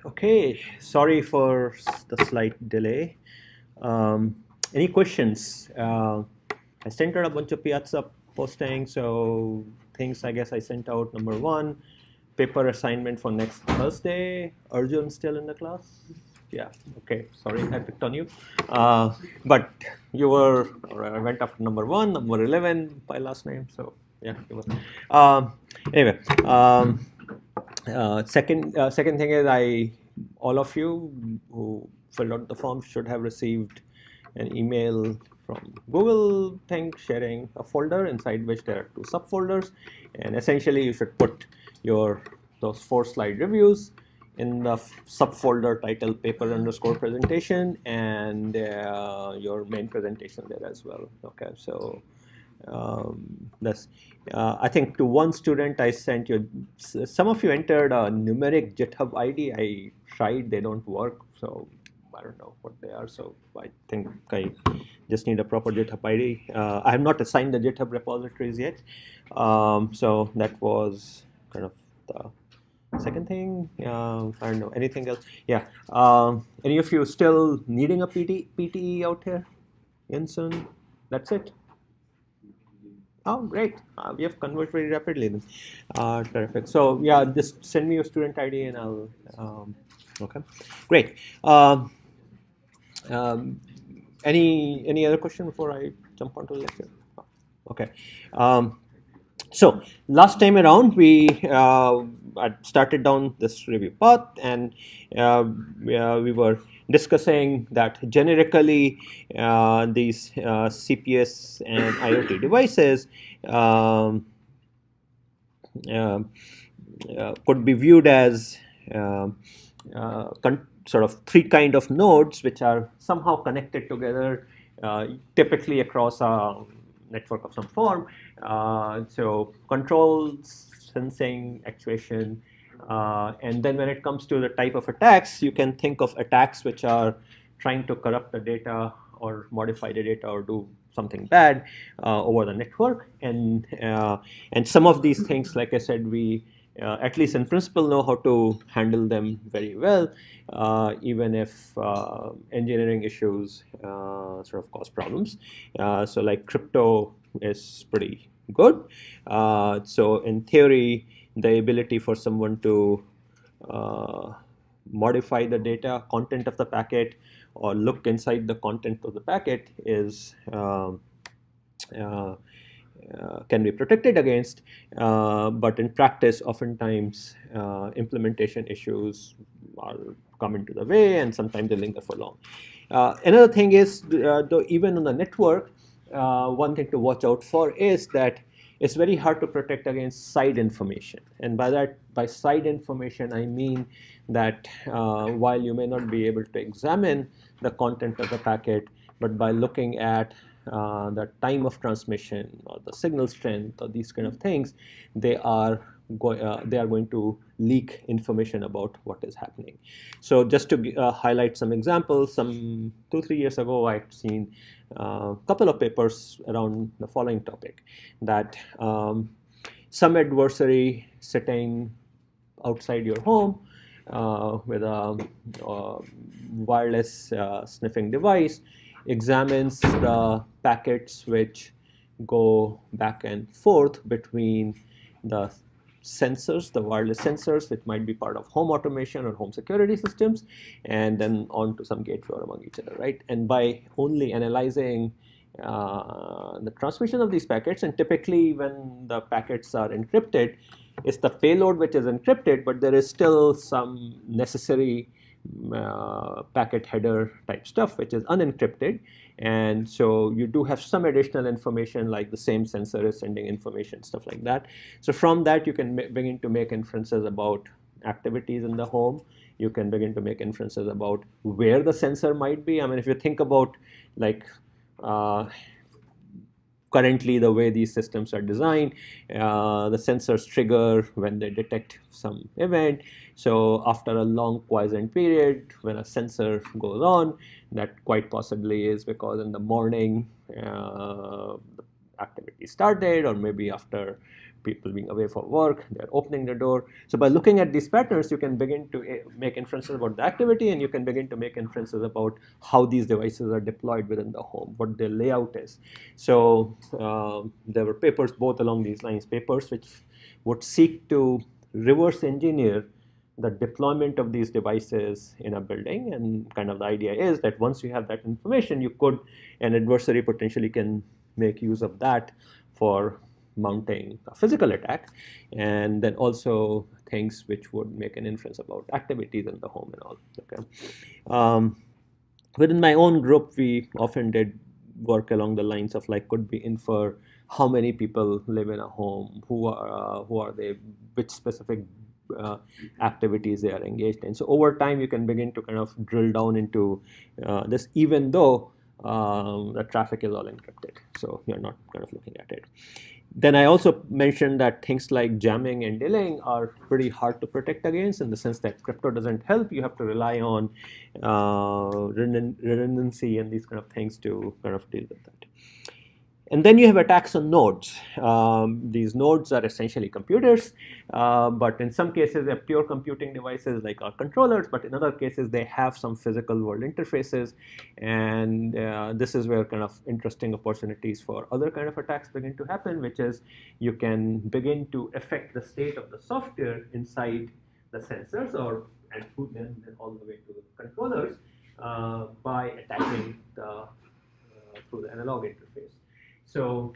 Okay, sorry for the slight delay. Um, any questions? I sent out a bunch of Piazza postings, so things I guess I sent out. Number one, paper assignment for next Thursday. Arjun still in the class? Yeah, okay, sorry, I picked on you. But you were, or I went after number one, number 11 by last name, so yeah, you were. Anyway, second thing is all of you who filled out the form should have received an email from Google thing sharing a folder inside which there are two subfolders, and essentially you should put your those 4 slide reviews in the subfolder titled paper underscore presentation and your main presentation there as well. Okay, so that's I think to one student I sent you. Some of you entered a numeric GitHub ID. I tried; they don't work. So I don't know what they are. So I think I just need a proper GitHub ID. I have not assigned the GitHub repositories yet. So that was kind of the second thing. I don't know anything else. Yeah. Any of you still needing a PTE out here? Jensen? That's it. Oh, great. We have converted very rapidly then. Terrific. So yeah, just send me your student ID and I'll, okay, great. Um, any other question before I jump onto the lecture? Oh, okay. So last time around, we started down this review path, and we were discussing that generically these CPS and IoT devices um, uh, could be viewed as sort of 3 kind of nodes which are somehow connected together, typically across a network of some form. So controls, sensing, actuation, and then when it comes to the type of attacks, you can think of attacks which are trying to corrupt the data or modify the data or do something bad over the network. And some of these things, like I said, we at least in principle know how to handle them very well, even if engineering issues sort of cause problems. So like crypto is pretty good. So in theory, the ability for someone to modify the data content of the packet or look inside the content of the packet is uh, can be protected against, but in practice, oftentimes implementation issues are come into the way, and sometimes they linger for long. Another thing is, though even on the network, one thing to watch out for is that it's very hard to protect against side information. And by side information, I mean that while you may not be able to examine the content of the packet, but by looking at the time of transmission or the signal strength or these kind of things, they are going to leak information about what is happening. So just to highlight some examples, some 2-3 years ago, I'd seen a couple of papers around the following topic, that some adversary sitting outside your home with a wireless sniffing device examines the packets which go back and forth between the sensors, the wireless sensors, which might be part of home automation or home security systems, and then on to some gateway or among each other, right? And by only analyzing the transmission of these packets, and typically when the packets are encrypted, it's the payload which is encrypted, but there is still some necessary packet header type stuff which is unencrypted, and so you do have some additional information like the same sensor is sending information, stuff like that. So from that you can begin to make inferences about activities in the home. You can begin to make inferences about where the sensor might be. I mean, if you think about like currently the way these systems are designed, the sensors trigger when they detect some event. So after a long quiescent period, when a sensor goes on, that quite possibly is because in the morning the activity started, or maybe after people being away for work, they're opening the door. So by looking at these patterns, you can begin to make inferences about the activity, and you can begin to make inferences about how these devices are deployed within the home, what their layout is. So there were papers both along these lines, papers which would seek to reverse engineer the deployment of these devices in a building, and kind of the idea is that once you have that information, an adversary potentially can make use of that for mounting a physical attack, and then also things which would make an inference about activities in the home and all. Okay. Within my own group, we often did work along the lines of like, could we infer how many people live in a home, who are they, which specific activities they are engaged in. So over time, you can begin to kind of drill down into this, even though the traffic is all encrypted. So you're not kind of looking at it. Then I also mentioned that things like jamming and delaying are pretty hard to protect against, in the sense that crypto doesn't help. You have to rely on redundancy and these kind of things to kind of deal with that. And then you have attacks on nodes. These nodes are essentially computers, but in some cases they're pure computing devices like our controllers, but in other cases they have some physical world interfaces, and this is where kind of interesting opportunities for other kind of attacks begin to happen, which is you can begin to affect the state of the software inside the sensors, and put them all the way to the controllers by attacking through the analog interface. So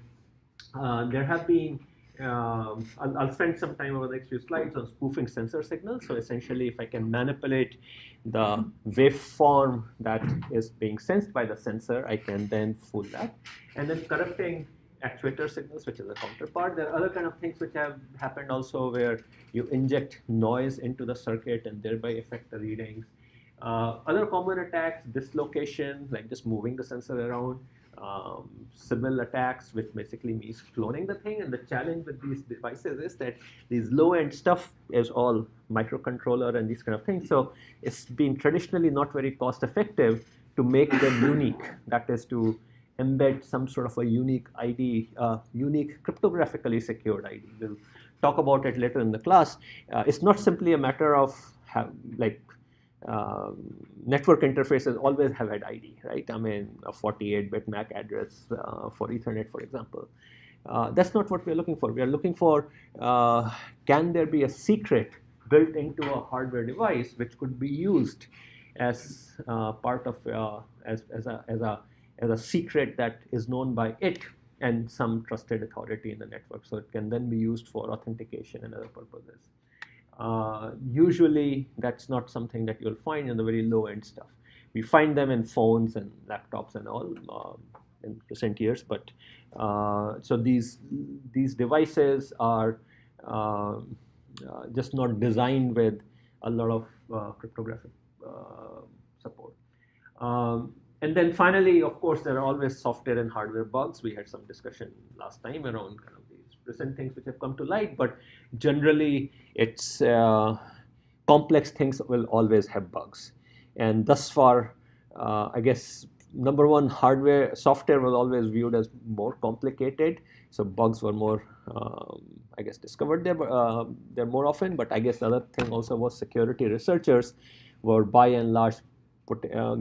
there have been, I'll spend some time over the next few slides on spoofing sensor signals. So essentially, if I can manipulate the waveform that is being sensed by the sensor, I can then fool that. And then corrupting actuator signals, which is a counterpart. There are other kind of things which have happened also, where you inject noise into the circuit and thereby affect the readings. Other common attacks, dislocation, like just moving the sensor around. Sybil attacks, which basically means cloning the thing. And the challenge with these devices is that these low-end stuff is all microcontroller and these kind of things. So it's been traditionally not very cost-effective to make them unique. That is, to embed some sort of a unique ID, unique cryptographically secured ID. We'll talk about it later in the class. It's not simply a matter of network interfaces always have had ID, right? I mean, a 48-bit MAC address for Ethernet, for example. That's not what we're looking for. We are looking for, can there be a secret built into a hardware device which could be used as part of, as a secret that is known by it and some trusted authority in the network. So it can then be used for authentication and other purposes. Usually that's not something that you'll find in the very low-end stuff. We find them in phones and laptops and all in recent years, but so these devices are just not designed with a lot of cryptographic support. And then finally, of course, there are always software and hardware bugs. We had some discussion last time around kind of these recent things which have come to light, but generally it's complex things will always have bugs. And thus far, I guess, number one, software was always viewed as more complicated. So bugs were more, I guess, discovered there more often. But I guess the other thing also was security researchers were by and large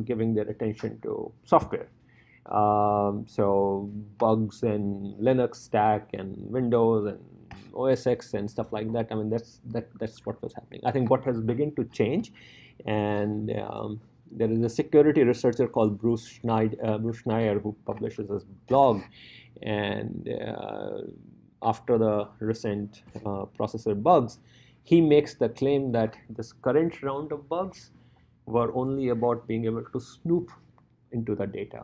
giving their attention to software. So bugs in Linux stack and Windows and OS X and stuff like that. I mean, that's what was happening. I think what has begun to change, and there is a security researcher called Bruce Schneier who publishes this blog, and after the recent processor bugs, he makes the claim that this current round of bugs were only about being able to snoop into the data.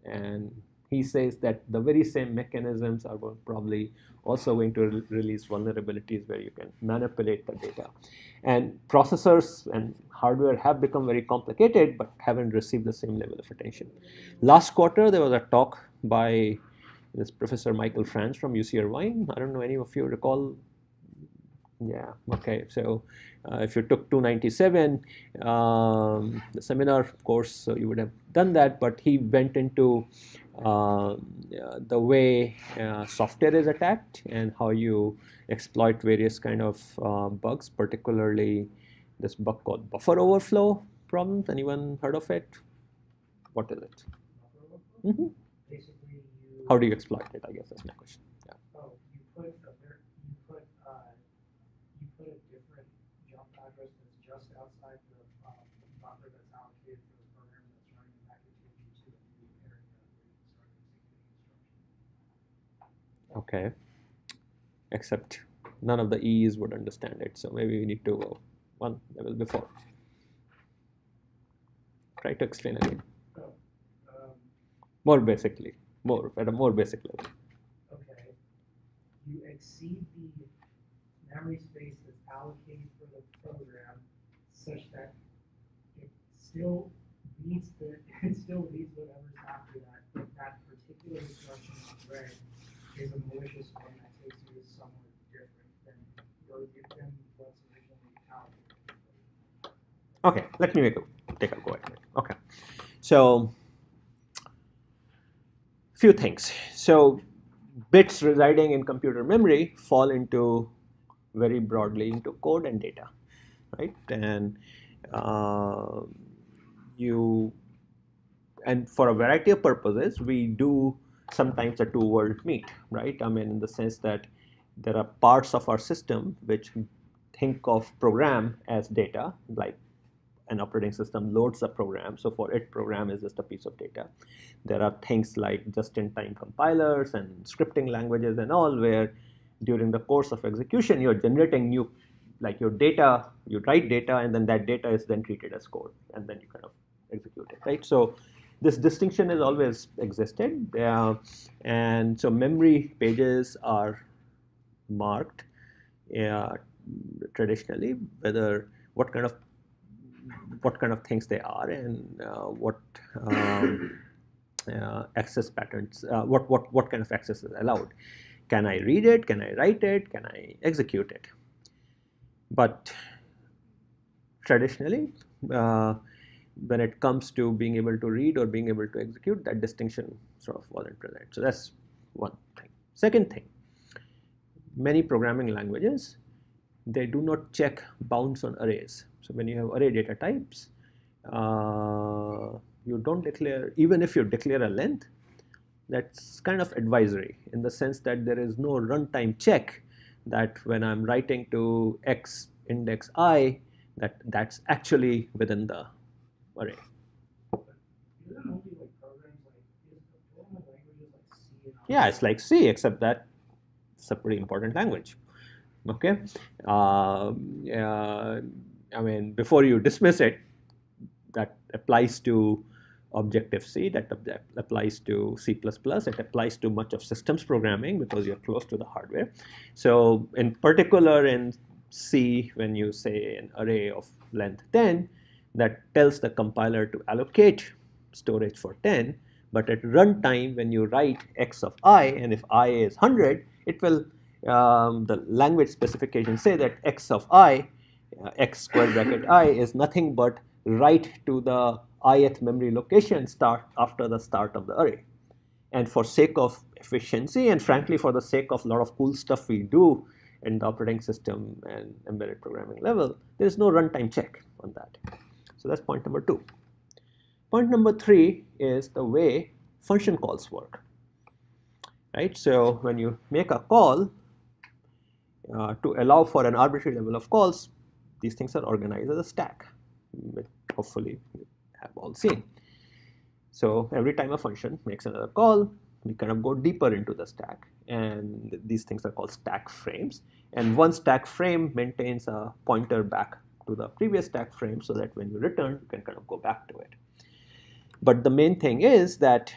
And he says that the very same mechanisms are probably also going to release vulnerabilities where you can manipulate the data. And processors and hardware have become very complicated, but haven't received the same level of attention. Last quarter, there was a talk by this Professor Michael Franz from UC Irvine. I don't know, any of you recall Yeah, okay. So if you took 297, the seminar course, so you would have done that, but he went into the way software is attacked and how you exploit various kind of bugs, particularly this bug called buffer overflow problems. Anyone heard of it? What is it? Hmm. Basically, How do you exploit it? I guess that's my question. Yeah. you put a different jump address that's just outside the buffer that's allocated for the program that's running the package to a new area where you can start executing instructions. Okay. Except none of the E's would understand it. So maybe we need to go one level before. Try to explain again. So, More basically, more at a more basic level. okay, you exceed the memory space that's allocated for the program such that it still needs whatever's after that, but that particular instruction on thread is a malicious one that takes you to somewhere different than what's originally allocated. Okay, let me take a go at it. Okay, so few things. So bits residing in computer memory fall into very broadly into code and data, right? And uh, you and for a variety of purposes, we do sometimes the two worlds meet, right? I mean, in the sense that there are parts of our system which think of program as data, like an operating system loads a program. So for it, program is just a piece of data. There are things like just-in-time compilers and scripting languages and all, where during the course of execution, you're generating new, like your data, you write data, and then that data is then treated as code, and then you kind of execute it, right? So this distinction has always existed, and so memory pages are marked traditionally, whether what kind of things they are and what access patterns, what kind of access is allowed. Can I read it? Can I write it? Can I execute it? But traditionally, when it comes to being able to read or being able to execute, that distinction sort of wasn't present. So that's one thing. Second thing, many programming languages, they do not check bounds on arrays. So when you have array data types, you don't declare, even if you declare a length, that's kind of advisory in the sense that there is no runtime check that when I'm writing to x index I, that's actually within the array. Isn't only like programs like languages like C and Yeah, it's like C, except that it's a pretty important language. Okay, I mean, before you dismiss it, that applies to Objective-C, that applies to C++, it applies to much of systems programming because you're close to the hardware. So in particular in C, when you say an array of length 10, that tells the compiler to allocate storage for 10, but at runtime, when you write x of I, and if I is 100, it will, the language specifications say that x of I, x square bracket I, is nothing but write to the ith memory location start after the start of the array. And for sake of efficiency and frankly for the sake of a lot of cool stuff we do in the operating system and embedded programming level, there is no runtime check on that. So that's point number 2. Point number 3 is the way function calls work. Right? So when you make a call, to allow for an arbitrary level of calls, these things are organized as a stack, which hopefully you have all seen. So every time a function makes another call, we kind of go deeper into the stack, and these things are called stack frames. And one stack frame maintains a pointer back to the previous stack frame so that when you return, you can kind of go back to it. But the main thing is that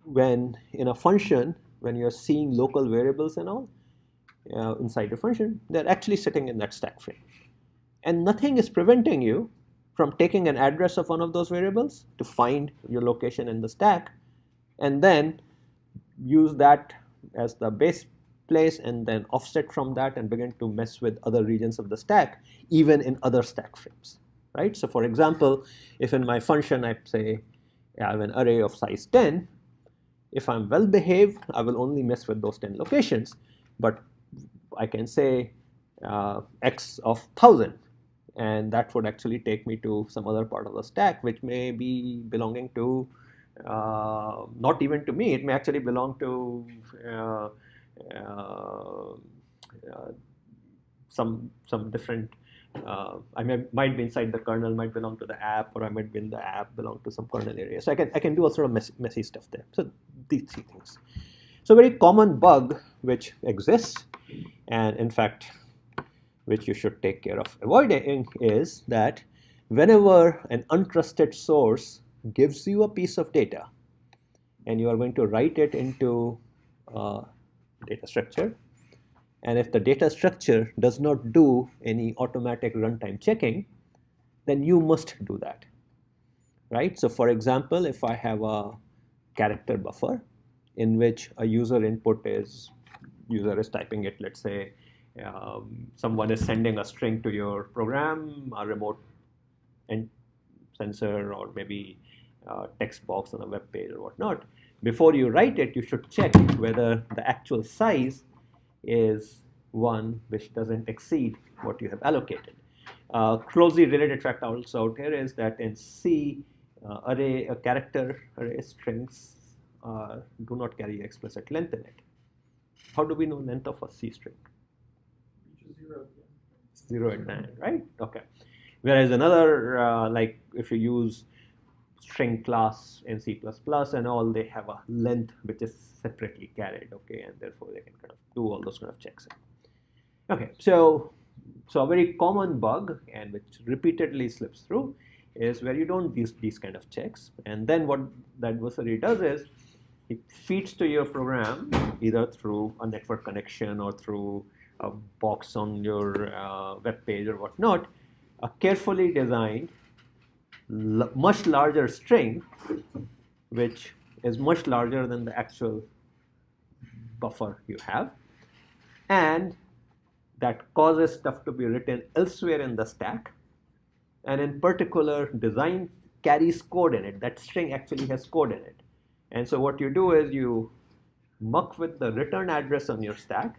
when in a function, when you're seeing local variables and all inside the function, they're actually sitting in that stack frame. And nothing is preventing you from taking an address of one of those variables to find your location in the stack and then use that as the base place and then offset from that and begin to mess with other regions of the stack, even in other stack frames, right? So for example, if in my function I say I have an array of size 10, if I'm well behaved, I will only mess with those 10 locations, but I can say x of 1000, and that would actually take me to some other part of the stack which may be belonging to not even to me, it may actually belong to uh, uh, some different I might be inside the kernel, might belong to the app, or I might be in the app, belong to some kernel area. So I can do all sort of messy stuff there. So these three things. So a very common bug which exists, and in fact which you should take care of avoiding, is that whenever an untrusted source gives you a piece of data and you are going to write it into a data structure, and if the data structure does not do any automatic runtime checking, then you must do that, right? So for example, if I have a character buffer in which a user input is, user is typing it, let's say someone is sending a string to your program, a remote and sensor, or maybe a text box on a web page or whatnot. Before you write it, you should check whether the actual size is one which doesn't exceed what you have allocated. Closely related fact also out here is that in C, character array strings do not carry explicit length in it. How do we know length of a C string? 0 and 9, right? Okay. Whereas another, like if you use string class in C++ and all, they have a length which is separately carried, okay, and therefore they can kind of do all those kind of checks. Okay, so a very common bug, and which repeatedly slips through, is where you don't use these kind of checks, and then what the adversary does is it feeds to your program either through a network connection or through a box on your web page or whatnot, a carefully designed, much larger string, which is much larger than the actual buffer you have, and that causes stuff to be written elsewhere in the stack, and in particular, design carries code in it. That string actually has code in it. And so what you do is you muck with the return address on your stack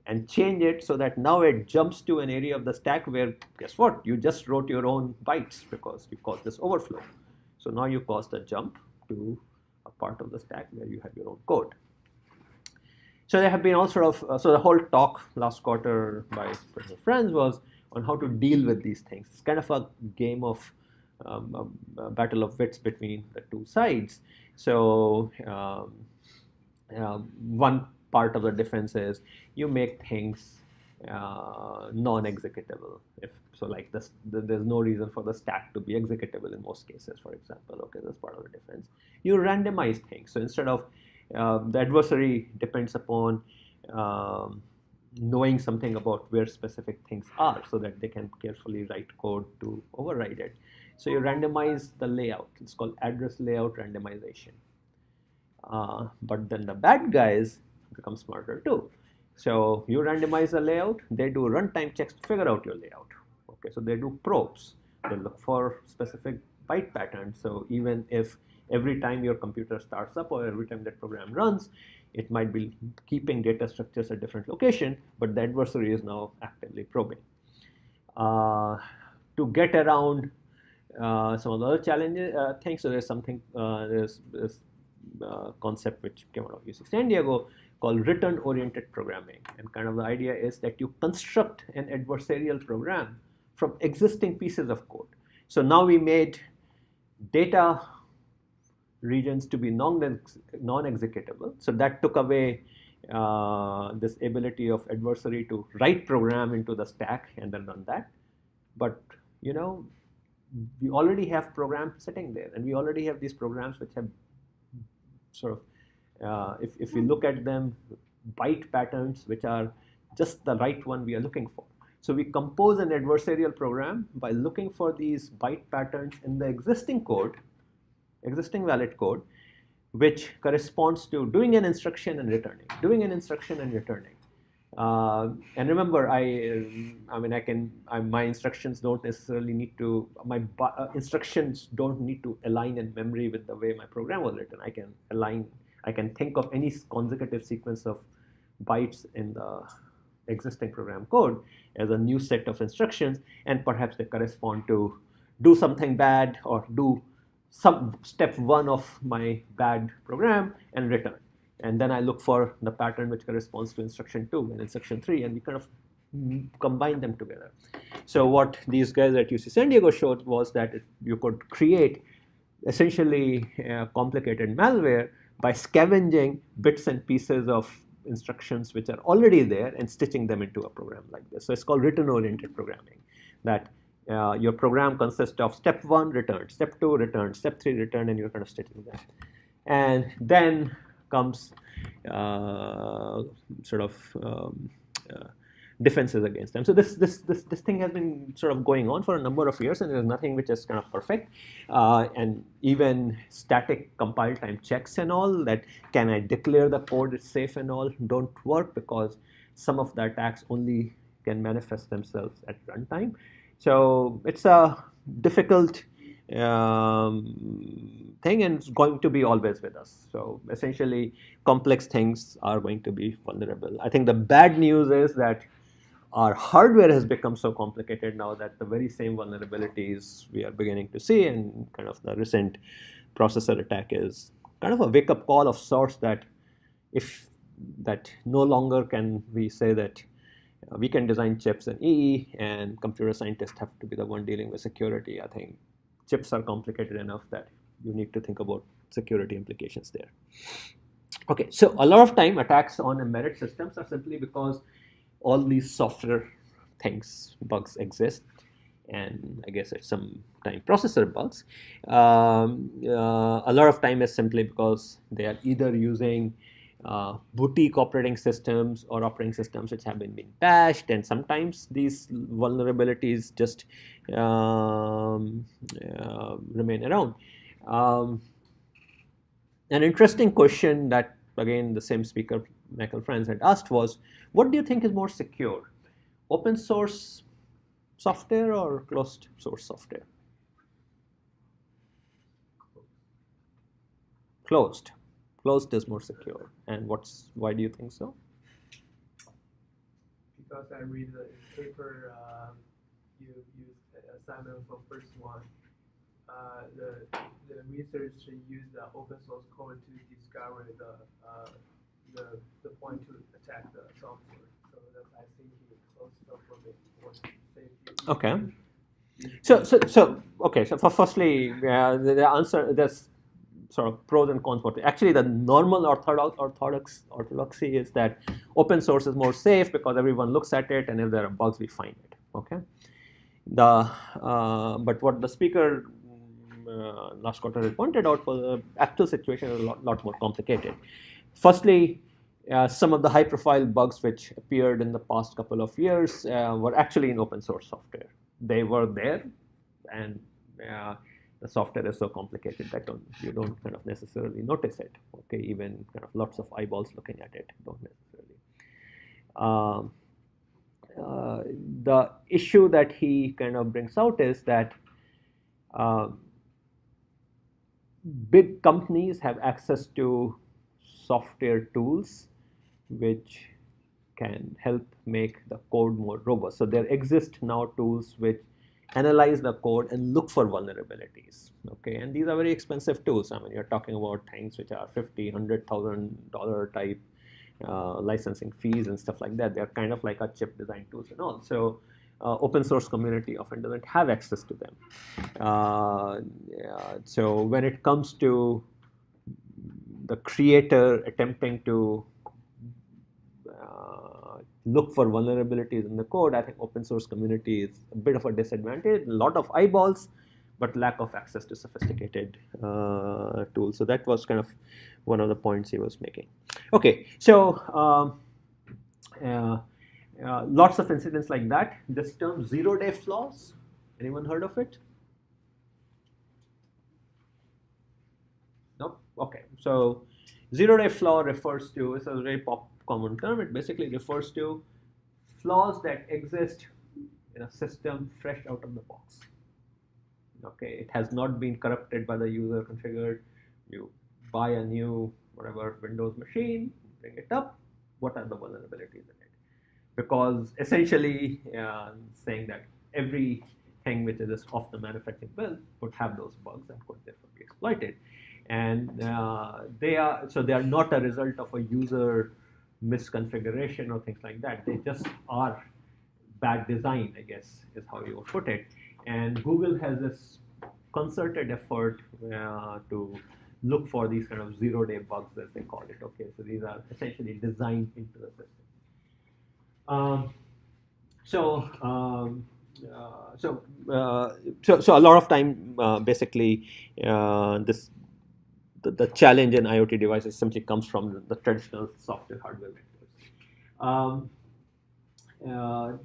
and change it so that now it jumps to an area of the stack where, guess what, you just wrote your own bytes because you caused this overflow. So now you caused a jump to a part of the stack where you have your own code. So there have been all sort of, so the whole talk last quarter by Professor Franz was on how to deal with these things. It's kind of a game of a battle of wits between the two sides. So one part of the defense is you make things non-executable. If so, like this, there's no reason for the stack to be executable in most cases, for example. Okay, that's part of the defense. You randomize things. So instead of the adversary depends upon knowing something about where specific things are so that they can carefully write code to override it. So you randomize the layout. It's called address layout randomization. But then the bad guys become smarter too. So you randomize the layout, they do runtime checks to figure out your layout. Okay, so they do probes. They look for specific byte patterns. So even if every time your computer starts up or every time that program runs, it might be keeping data structures at different location, but the adversary is now actively probing. To get around some of the other challenges, things, so there's something, there's this concept which came out of UC San Diego called return-oriented programming. And kind of the idea is that you construct an adversarial program from existing pieces of code. So now we made data regions to be non-executable. So that took away this ability of adversary to write program into the stack and then run that. But you know, we already have programs sitting there, and we already have these programs which have sort of, if we look at them, byte patterns which are just the right one we are looking for. So we compose an adversarial program by looking for these byte patterns in the existing code, existing valid code, which corresponds to doing an instruction and returning, doing an instruction and returning. And remember, my instructions don't necessarily need to, instructions don't need to align in memory with the way my program was written. I can think of any consecutive sequence of bytes in the existing program code as a new set of instructions, and perhaps they correspond to do something bad or do some step one of my bad program and return. And then I look for the pattern which corresponds to instruction 2 and instruction 3, and we kind of combine them together. So what these guys at UC San Diego showed was that you could create essentially complicated malware by scavenging bits and pieces of instructions which are already there and stitching them into a program like this. So it's called return-oriented programming, that your program consists of step 1, return, step 2, return, step 3, return, and you're kind of stitching them. And then comes defenses against them. So this thing has been sort of going on for a number of years, and there's nothing which is kind of perfect. And even static compile time checks and all, that can I declare the code is safe and all, don't work, because some of the attacks only can manifest themselves at runtime. So it's a difficult thing, and it's going to be always with us. So essentially, complex things are going to be vulnerable. I think the bad news is that our hardware has become so complicated now that the very same vulnerabilities we are beginning to see, and kind of the recent processor attack is kind of a wake-up call of sorts, that no longer can we say that we can design chips in EE and computer scientists have to be the one dealing with security. I think chips are complicated enough that you need to think about security implications there. Okay, so a lot of time attacks on embedded systems are simply because all these software things, bugs exist, and I guess at some time processor bugs. A lot of time is simply because they are either using boutique operating systems or operating systems which have been being bashed, and sometimes these vulnerabilities just remain around. An interesting question that, again, the same speaker, Michael Franz, had asked was, what do you think is more secure, open source software or closed source software? Closed. Closed is more secure. And why do you think so? Because I read the paper you used assignment for first one. The research used the open source code to discover the point to attack the software. So that I think closed software was safe. Okay. So firstly, the answer, there's sort of pros and cons. Actually, the normal orthodoxy is that open source is more safe because everyone looks at it, and if there are bugs, we find it. Okay. But what the speaker last quarter had pointed out was the actual situation is a lot more complicated. Firstly, some of the high-profile bugs which appeared in the past couple of years were actually in open source software. They were there, and the software is so complicated that you don't kind of necessarily notice it. Okay, even kind of lots of eyeballs looking at it don't necessarily. The issue that he kind of brings out is that big companies have access to software tools which can help make the code more robust. So there exist now tools which analyze the code and look for vulnerabilities. Okay, and these are very expensive tools. I mean, you're talking about things which are $50,000, $100,000 type licensing fees and stuff like that. They're kind of like our chip design tools and all. So open source community often doesn't have access to them. So when it comes to the creator attempting to look for vulnerabilities in the code, I think open source community is a bit of a disadvantage. A lot of eyeballs, but lack of access to sophisticated tools. So that was kind of one of the points he was making. Okay, so lots of incidents like that. This term zero-day flaws, anyone heard of it? No? Okay, So zero-day flaw refers to, it's a very common term, it basically refers to flaws that exist in a system fresh out of the box. Okay, it has not been corrupted by the user configured. You buy a new whatever Windows machine, bring it up, what are the vulnerabilities in it? Because essentially saying that everything which is off the manufacturing bill would have those bugs and could therefore be exploited. And they are not a result of a user misconfiguration or things like that. They just are bad design, I guess, is how you would put it. And Google has this concerted effort to look for these kind of zero-day bugs, as they call it. Okay, so these are essentially designed into the system. Um, so, so a lot of time, basically, this the challenge in IoT devices simply comes from the traditional software hardware vendors. Uh,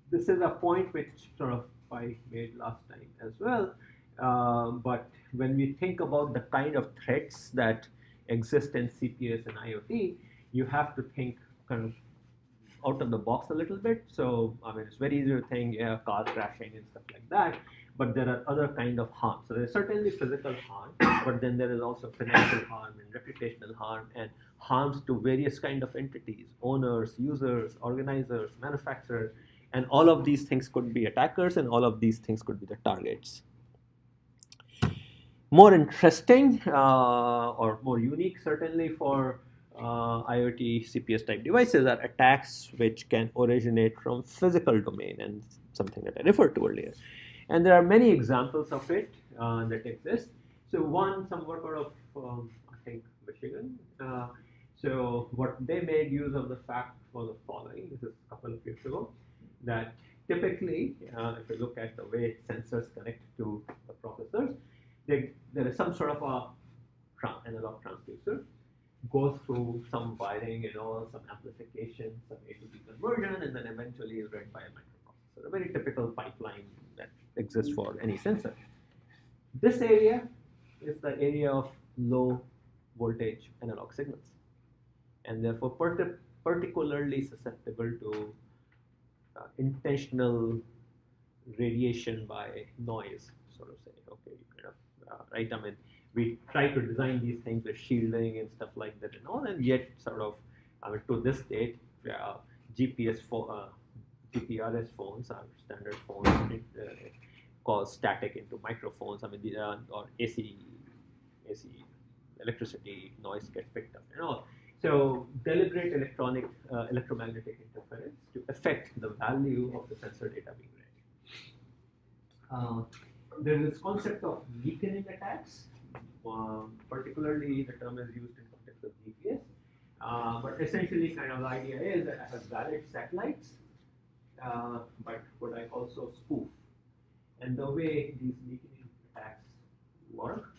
this is a point which sort of I made last time as well. But when we think about the kind of threats that exist in CPS and IoT, you have to think kind of out of the box a little bit. So I mean, it's very easy to think, yeah, car crashing and stuff like that. But there are other kind of harm. So there's certainly physical harm, but then there is also financial harm and reputational harm and harms to various kind of entities, owners, users, organizers, manufacturers, and all of these things could be attackers, and all of these things could be the targets. More interesting or more unique, certainly for IoT CPS type devices, are attacks which can originate from physical domain, and something that I referred to earlier. And there are many examples of it that exist. So some work out of I think Michigan. So what they made use of the fact was the following. This is a couple of years ago. That typically, if you look at the way sensors connect to the processors, there is some sort of a analog transducer, goes through some wiring, some amplification, some A to B conversion, and then eventually is read by a microprocessor. A very typical pipeline that exists for any sensor. This area is the area of low voltage analog signals, and therefore particularly susceptible to intentional radiation by noise, sort of say. Okay, right? I mean, we try to design these things with shielding and stuff like that and all, and yet sort of, I mean, to this date, GPRS phones are standard phones. Cause static into microphones. I mean, or AC electricity noise gets picked up and all. So deliberate electromagnetic interference to affect the value of the sensor data being read. There is this concept of weakening attacks. Particularly, the term is used in context of GPS. But essentially, kind of the idea is that I have valid satellites, but could I also spoof? And the way these weakening attacks work,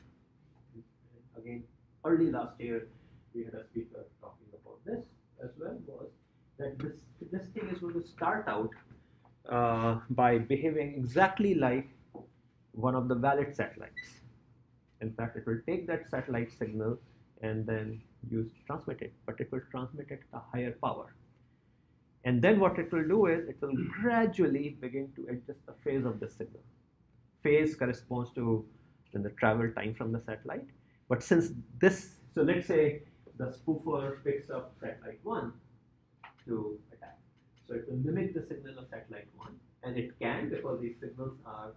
again, early last year, we had a speaker talking about this as well, was that this thing is going to start out by behaving exactly like one of the valid satellites. In fact, it will take that satellite signal and then transmit it, but it will transmit it at a higher power. And then what it will do is it will gradually begin to adjust the phase of the signal. Phase corresponds to the travel time from the satellite. But since so let's say the spoofer picks up satellite 1 to attack. So it will mimic the signal of satellite 1, and it can, because these signals are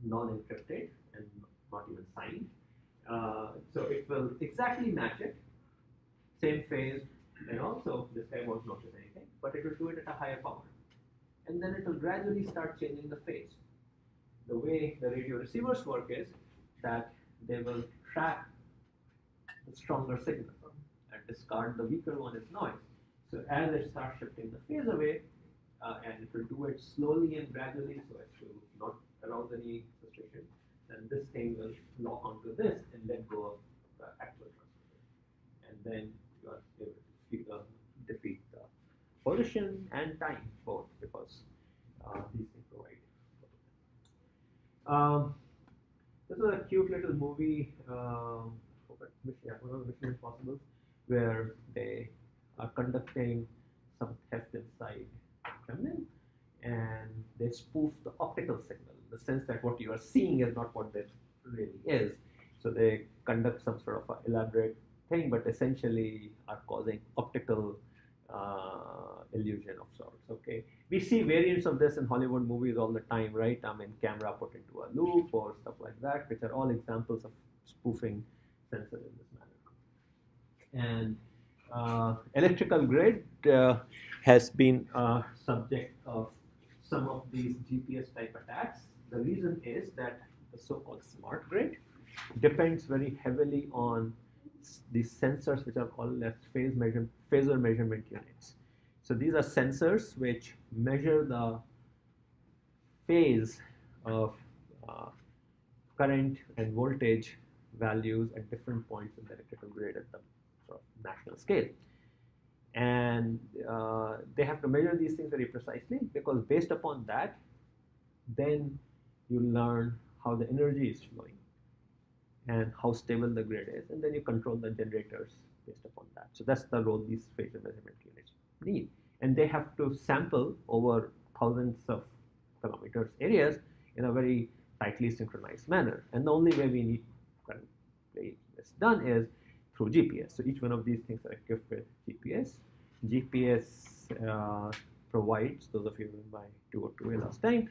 non-encrypted and not even signed. So it will exactly match it, same phase, so this guy won't notice anything, but it will do it at a higher power. And then it will gradually start changing the phase. The way the radio receivers work is that they will track the stronger signal and discard the weaker one as noise. So as it starts shifting the phase away, and it will do it slowly and gradually so as to not arouse any suspicion, then this thing will lock onto this and let go of the actual transmitter. And then you are able to defeat the position and time both, because these things provide. This is a cute little movie. Hope one of the Mission Impossibles, where they are conducting some theft inside Kremlin, and they spoof the optical signal in the sense that what you are seeing is not what it really is. So they conduct some sort of elaborate thing, but essentially are causing optical illusion of sorts. Okay, we see variants of this in Hollywood movies all the time, right? I mean, camera put into a loop or stuff like that, which are all examples of spoofing sensor in this manner. And electrical grid has been subject of some of these GPS type attacks. The reason is that the so-called smart grid depends very heavily on these sensors, which are called as phasor measurement units. So these are sensors which measure the phase of current and voltage values at different points in the electrical grid at the sort of national scale. And they have to measure these things very precisely, because based upon that, then you learn how the energy is flowing and how stable the grid is, and then you control the generators based upon that. So that's the role these phasor measurement units need. And they have to sample over thousands of kilometers areas in a very tightly synchronized manner. And the only way we need currently this done is through GPS. So each one of these things are equipped with GPS. GPS provides, those of you in my 202A last time,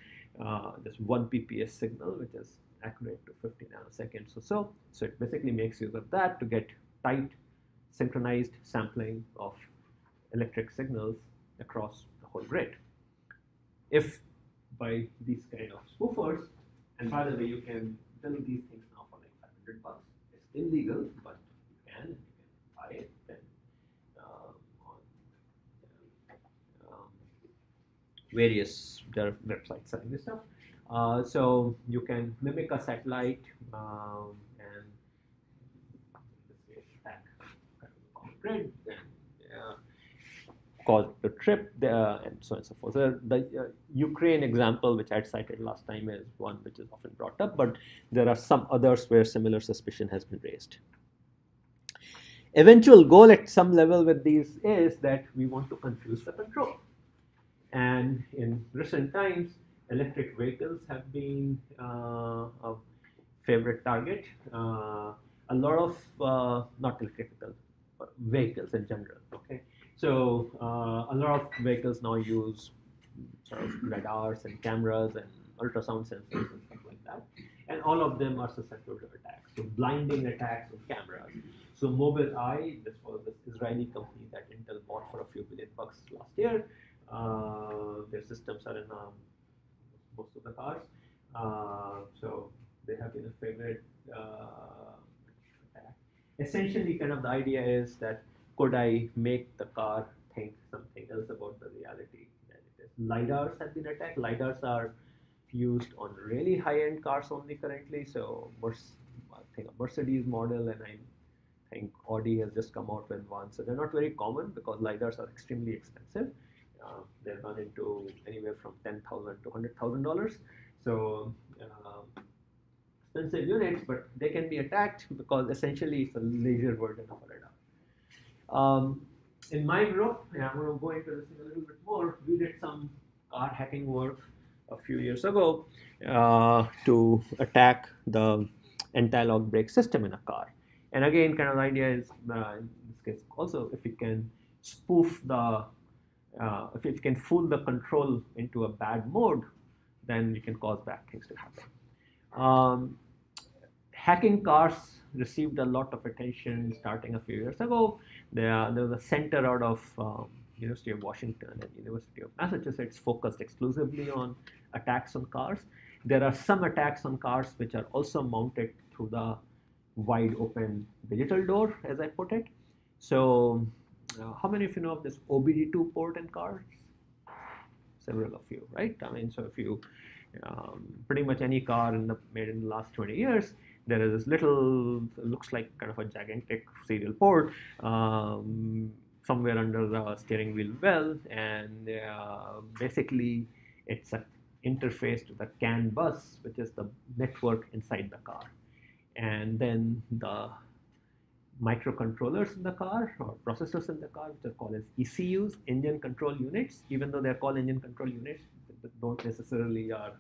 this 1 PPS signal, which is accurate to 50 nanoseconds or so. So it basically makes use of that to get tight, synchronized sampling of electric signals across the whole grid. If by these kind of spoofers, and by the way, you can build these things now for like $500. It's illegal, but you can buy it and on various websites selling this stuff. So you can mimic a satellite and attack grid and cause the trip and so on and so forth. So the Ukraine example, which I had cited last time, is one which is often brought up, but there are some others where similar suspicion has been raised. Eventual goal at some level with these is that we want to confuse the control. And in recent times, electric vehicles have been a favorite target. A lot of, not electric vehicles, but vehicles in general, okay? So a lot of vehicles now use sort of radars and cameras and ultrasound sensors and stuff like that. And all of them are susceptible to attacks. So blinding attacks with cameras. So Mobileye, this was this Israeli company that Intel bought for a few $billion last year. Their systems are in most of the cars. So they have been a favorite attack. Essentially, kind of the idea is that could I make the car think something else about the reality than it is? LiDARs have been attacked. LiDARs are used on really high-end cars only currently. So I think a Mercedes model, and I think Audi has just come out with one. So they're not very common because LiDARs are extremely expensive. They're run into anywhere from $10,000 to $100,000. So expensive units, but they can be attacked because essentially it's a laser version of a radar. In my group, and I'm going to go into this in a little bit more, we did some car hacking work a few years ago to attack the anti-lock brake system in a car. And again, kind of the idea is, in this case also, if we can spoof the, if we can fool the control into a bad mode, then we can cause bad things to happen. Hacking cars received a lot of attention starting a few years ago. There was a center out of University of Washington and University of Massachusetts focused exclusively on attacks on cars. There are some attacks on cars which are also mounted through the wide open digital door, as I put it. So how many of you know of this OBD2 port in cars? Several of you, right? I mean, so if you pretty much any car made in the last 20 years, there is this little, looks like kind of a gigantic serial port somewhere under the steering wheel well, and basically it's an interface to the CAN bus, which is the network inside the car. And then the microcontrollers in the car or processors in the car, which are called as ECUs, engine control units. Even though they're called engine control units, they don't necessarily are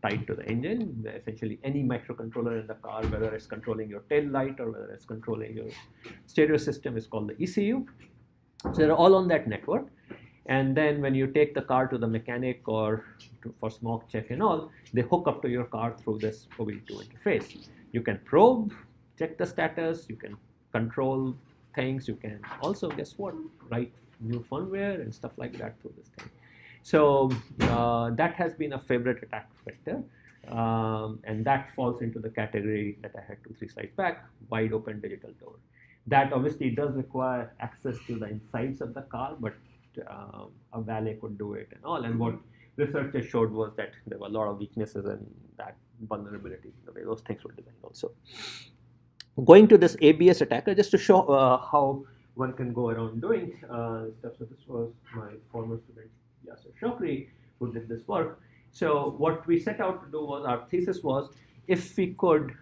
tied to the engine. Essentially, any microcontroller in the car, whether it's controlling your tail light or whether it's controlling your stereo system, is called the ECU. So they're all on that network. And then when you take the car to the mechanic or for smoke check and all, they hook up to your car through this OBD2 interface. You can probe, check the status, you can control things, you can also, guess what, write new firmware and stuff like that through this thing. So that has been a favorite attack vector. And that falls into the category that I had 2-3 slides back, wide open digital door. That obviously does require access to the insides of the car, but a valet could do it and all. And what researchers showed was that there were a lot of weaknesses in that vulnerability, the way those things were designed also. Going to this ABS attacker, just to show how one can go around doing stuff. So this was my former student, Yasser Shokri, who did this work. So what we set out to do was, our thesis was, if we could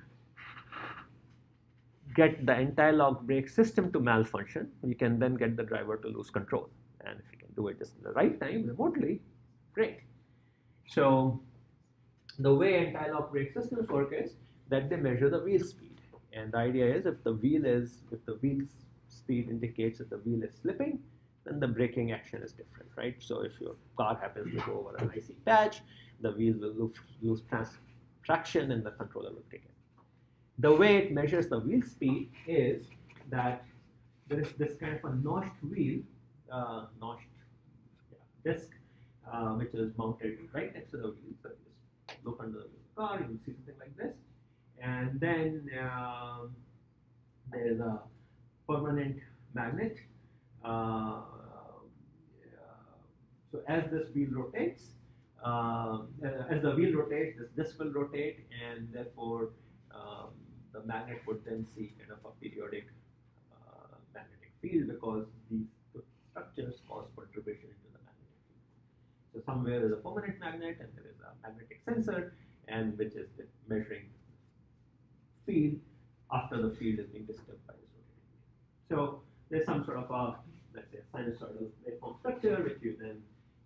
get the anti-lock brake system to malfunction, we can then get the driver to lose control. And if you can do it just in the right time, remotely, great. So the way anti-lock brake systems work is that they measure the wheel speed. And the idea is, if the wheel speed indicates that the wheel is slipping, then the braking action is different, right? So if your car happens to go over an icy patch, the wheel will lose traction and the controller will take it. The way it measures the wheel speed is that there is this kind of a notched wheel, disc, which is mounted right next to the wheel. So you just look under the car, you will see something like this. And then there is a permanent magnet. So as this wheel rotates, as the wheel rotates, this disc will rotate, and therefore the magnet would then see kind of a periodic magnetic field, because these structures cause perturbation into the magnetic field. So somewhere is a permanent magnet, and there is a magnetic sensor, and which is measuring field after the field is being disturbed by this rotating wheel. So there's some sort of a, let's say, a sinusoidal waveform structure which you then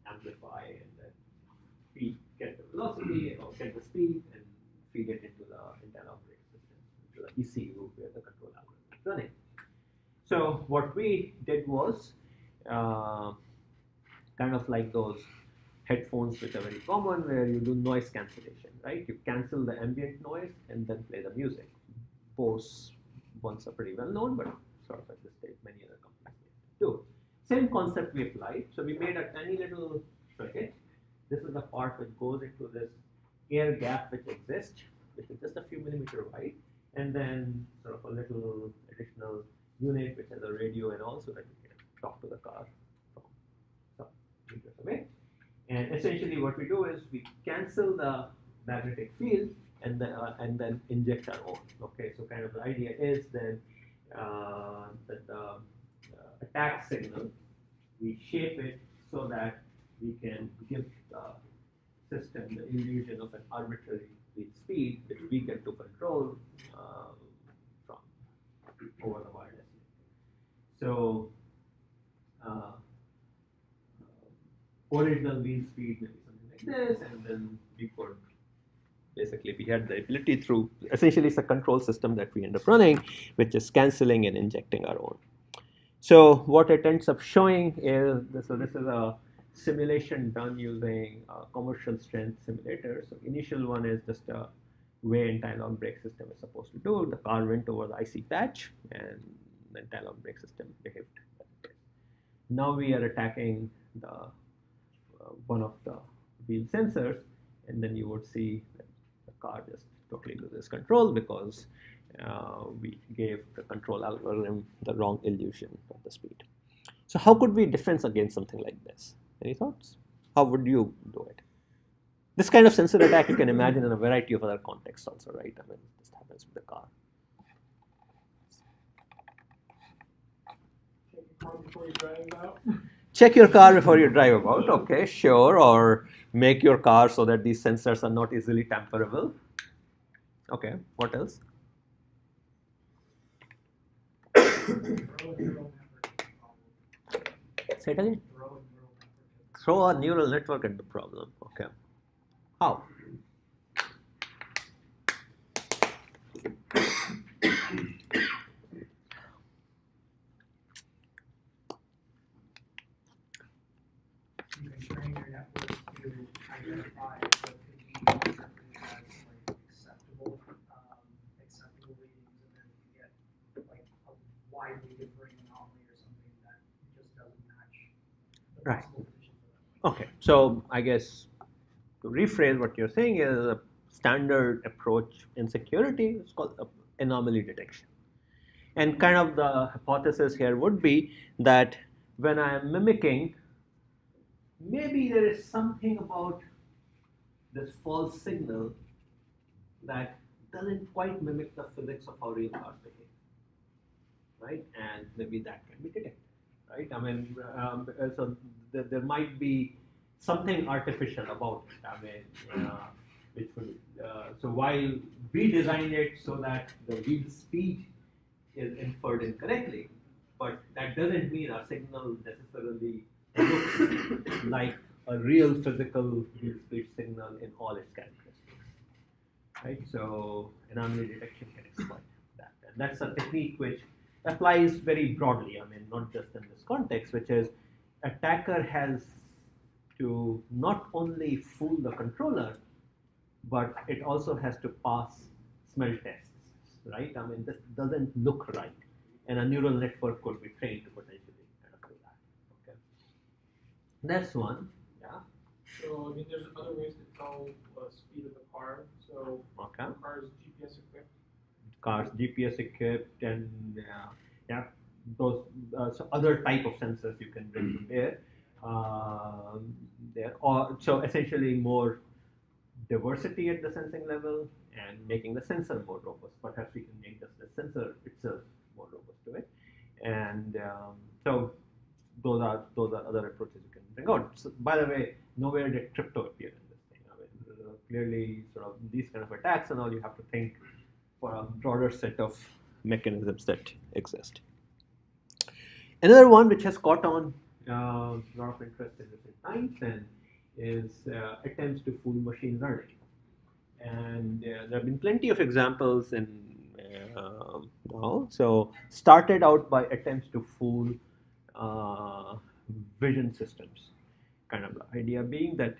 amplify and then get the velocity or get the speed and feed it into the anti-lock brake system, into the ECU where the control algorithm is running. So what we did was kind of like those headphones which are very common, where you do noise cancellation, right? You cancel the ambient noise and then play the music. Bose ones are pretty well known, but sort of at this stage many other companies do. Same concept we applied. So we made a tiny little circuit. This is the part which goes into this air gap which exists, which is just a few millimeters wide, and then sort of a little additional unit which has a radio and all, so that you can talk to the car from some meters away. And essentially what we do is we cancel the magnetic field and then inject our own. Okay, so kind of the idea is then that the attack signal, we shape it so that we can give the system the illusion of an arbitrary wheel speed, which we get to control from over the wireless. So original wheel speed may be something like this, and then we could basically, we had the ability through, essentially it's a control system that we end up running, which is cancelling and injecting our own. So what it ends up showing is, so this is a simulation done using a commercial strength simulator. So initial one is just a way anti-lock brake system is supposed to do. The car went over the icy patch and the anti-lock brake system behaved as it is. Now we are attacking the one of the wheel sensors, and then you would see that the car just totally loses control because we gave the control algorithm the wrong illusion of the speed. So how could we defend against something like this? Any thoughts? How would you do it? This kind of sensor attack you can imagine in a variety of other contexts also, right? I mean, this happens with the car. Before you drive out. Check your car before you drive about, okay, sure, or make your car so that these sensors are not easily tamperable. Okay, what else? Say it again. Throw a neural network at the problem. Throw a neural network at the problem. Okay. How? You can train your network to identify what could be interpreted as like acceptable readings, and then you get like a widely differing anomaly or something that just doesn't match the Right. possible conditions of that. Okay. So I guess to rephrase what you're saying is a standard approach in security is called anomaly detection. And kind of the hypothesis here would be that when I am mimicking, maybe there is something about this false signal that doesn't quite mimic the physics of how real cars behave, right? And maybe that can be detected, right? I mean, so there might be something artificial about it. I mean, which would so while we designed it so that the wheel speed is inferred incorrectly, but that doesn't mean our signal necessarily looks like a real physical wheel speed signal in all its characteristics, right? So anomaly detection can exploit that, and that's a technique which applies very broadly. I mean, not just in this context, which is attacker has to not only fool the controller, but it also has to pass smell tests, right? I mean, this doesn't look right, and a neural network could be trained to potentially kind of do that. Okay, that's one. Yeah. So, I mean, there's other ways to tell speed of the car. So, Okay. the car is GPS equipped. Cars GPS equipped, and yeah, those so other type of sensors you can bring to bear. There, or so essentially more diversity at the sensing level and making the sensor more robust. Perhaps we can make just the sensor itself more robust to it. And so those are other approaches you can bring out. So, by the way, nowhere did crypto appear in this thing. I mean, clearly, sort of these kind of attacks and all, you have to think for a broader set of mechanisms that exist. Another one which has caught on a lot of interest in recent times and is attempts to fool machine learning. And there have been plenty of examples in now. So started out by attempts to fool uh, vision systems. Kind of the idea being that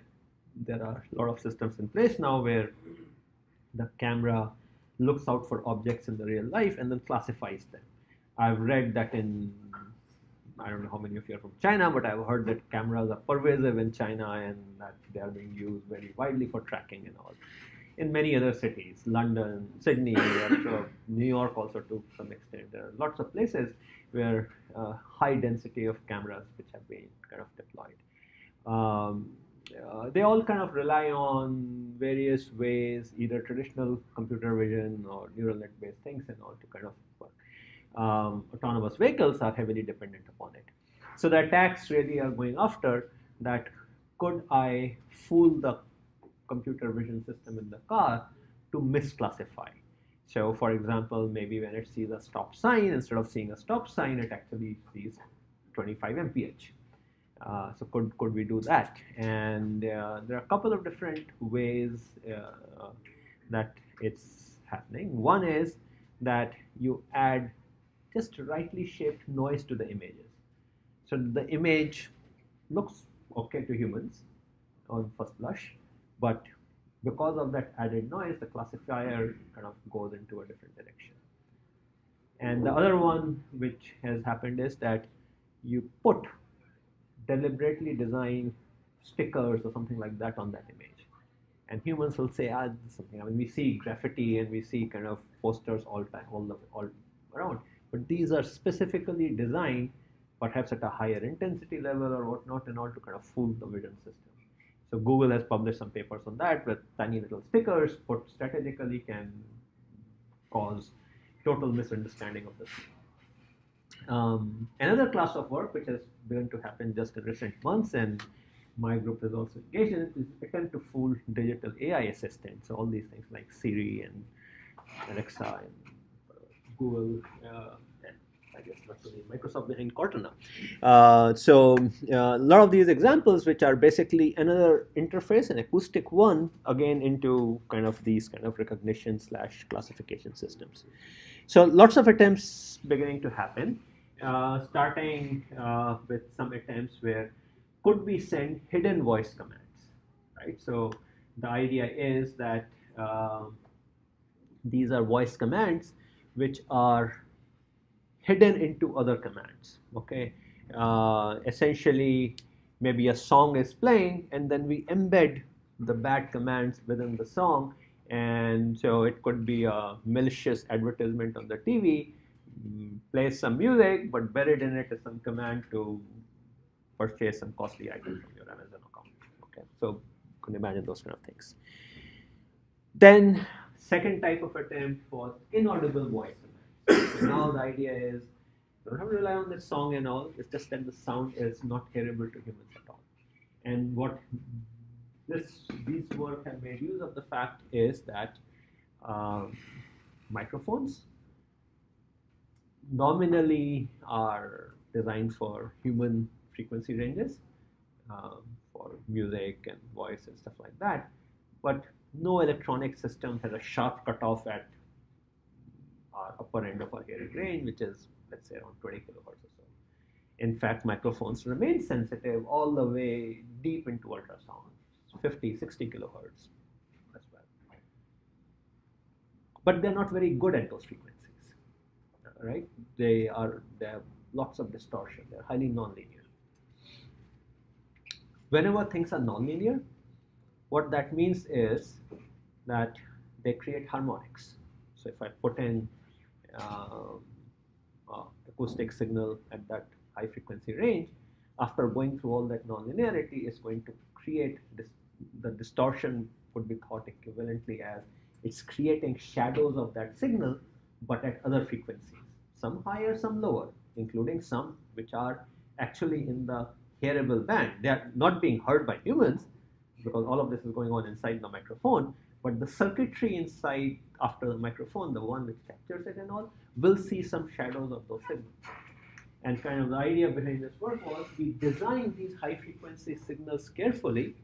there are a lot of systems in place now where the camera looks out for objects in the real life and then classifies them. I've read that in, I don't know how many of you are from China, but I've heard that cameras are pervasive in China and that they are being used very widely for tracking and all. In many other cities, London, Sydney, New York also to some extent. There are lots of places where high density of cameras which have been kind of deployed. They all kind of rely on various ways, either traditional computer vision or neural net based things and all to kind of work. Autonomous vehicles are heavily dependent upon it. So the attacks really are going after that. Could I fool the computer vision system in the car to misclassify? So, for example, maybe when it sees a stop sign, instead of seeing a stop sign, it actually sees 25 mph. So could we do that? And there are a couple of different ways that it's happening. One is that you add just rightly shaped noise to the images. So the image looks okay to humans on first blush, but because of that added noise, the classifier kind of goes into a different direction. And the other one which has happened is that you put deliberately design stickers or something like that on that image. And humans will say, ah, this is something. I mean, we see graffiti and we see kind of posters all around, but these are specifically designed, perhaps at a higher intensity level or whatnot, in order to kind of fool the vision system. So Google has published some papers on that with tiny little stickers put strategically can cause total misunderstanding of the scene. Another class of work which has begun to happen just in recent months, and my group is also engaged in it, is attempt to fool digital AI assistants. So all these things like Siri and Alexa and Google, and I guess that's the Microsoft behind Cortana. So a lot of these examples, which are basically another interface, an acoustic one, again into kind of these kind of recognition / classification systems. So lots of attempts beginning to happen, starting with some attempts where could we send hidden voice commands, right? So the idea is that these are voice commands which are hidden into other commands. Okay, essentially, maybe a song is playing, and then we embed the bad commands within the song, and so it could be a malicious advertisement on the TV, plays some music, but buried in it is some command to purchase some costly item from your Amazon account. Okay, so you can imagine those kind of things. Then, second type of attempt was inaudible voice commands. So now the idea is you don't have to rely on the song and all. It's just that the sound is not hearable to humans at all. And what these work have made use of the fact is that microphones nominally are designed for human frequency ranges, for music and voice and stuff like that, but no electronic system has a sharp cutoff at our upper end of our hearing range, which is, let's say, around 20 kilohertz or so. In fact, microphones remain sensitive all the way deep into ultrasound, 50, 60 kilohertz as well. But they're not very good at those frequencies, right? They have lots of distortion. They're highly nonlinear. Whenever things are nonlinear, what that means is that they create harmonics. So if I put in acoustic signal at that high frequency range, after going through all that nonlinearity, is going to create this. The distortion would be thought equivalently as it's creating shadows of that signal, but at other frequencies, some higher, some lower, including some which are actually in the hearable band. They are not being heard by humans because all of this is going on inside the microphone, but the circuitry inside after the microphone, the one which captures it and all, will see some shadows of those signals. And kind of the idea behind this work was we designed these high frequency signals carefully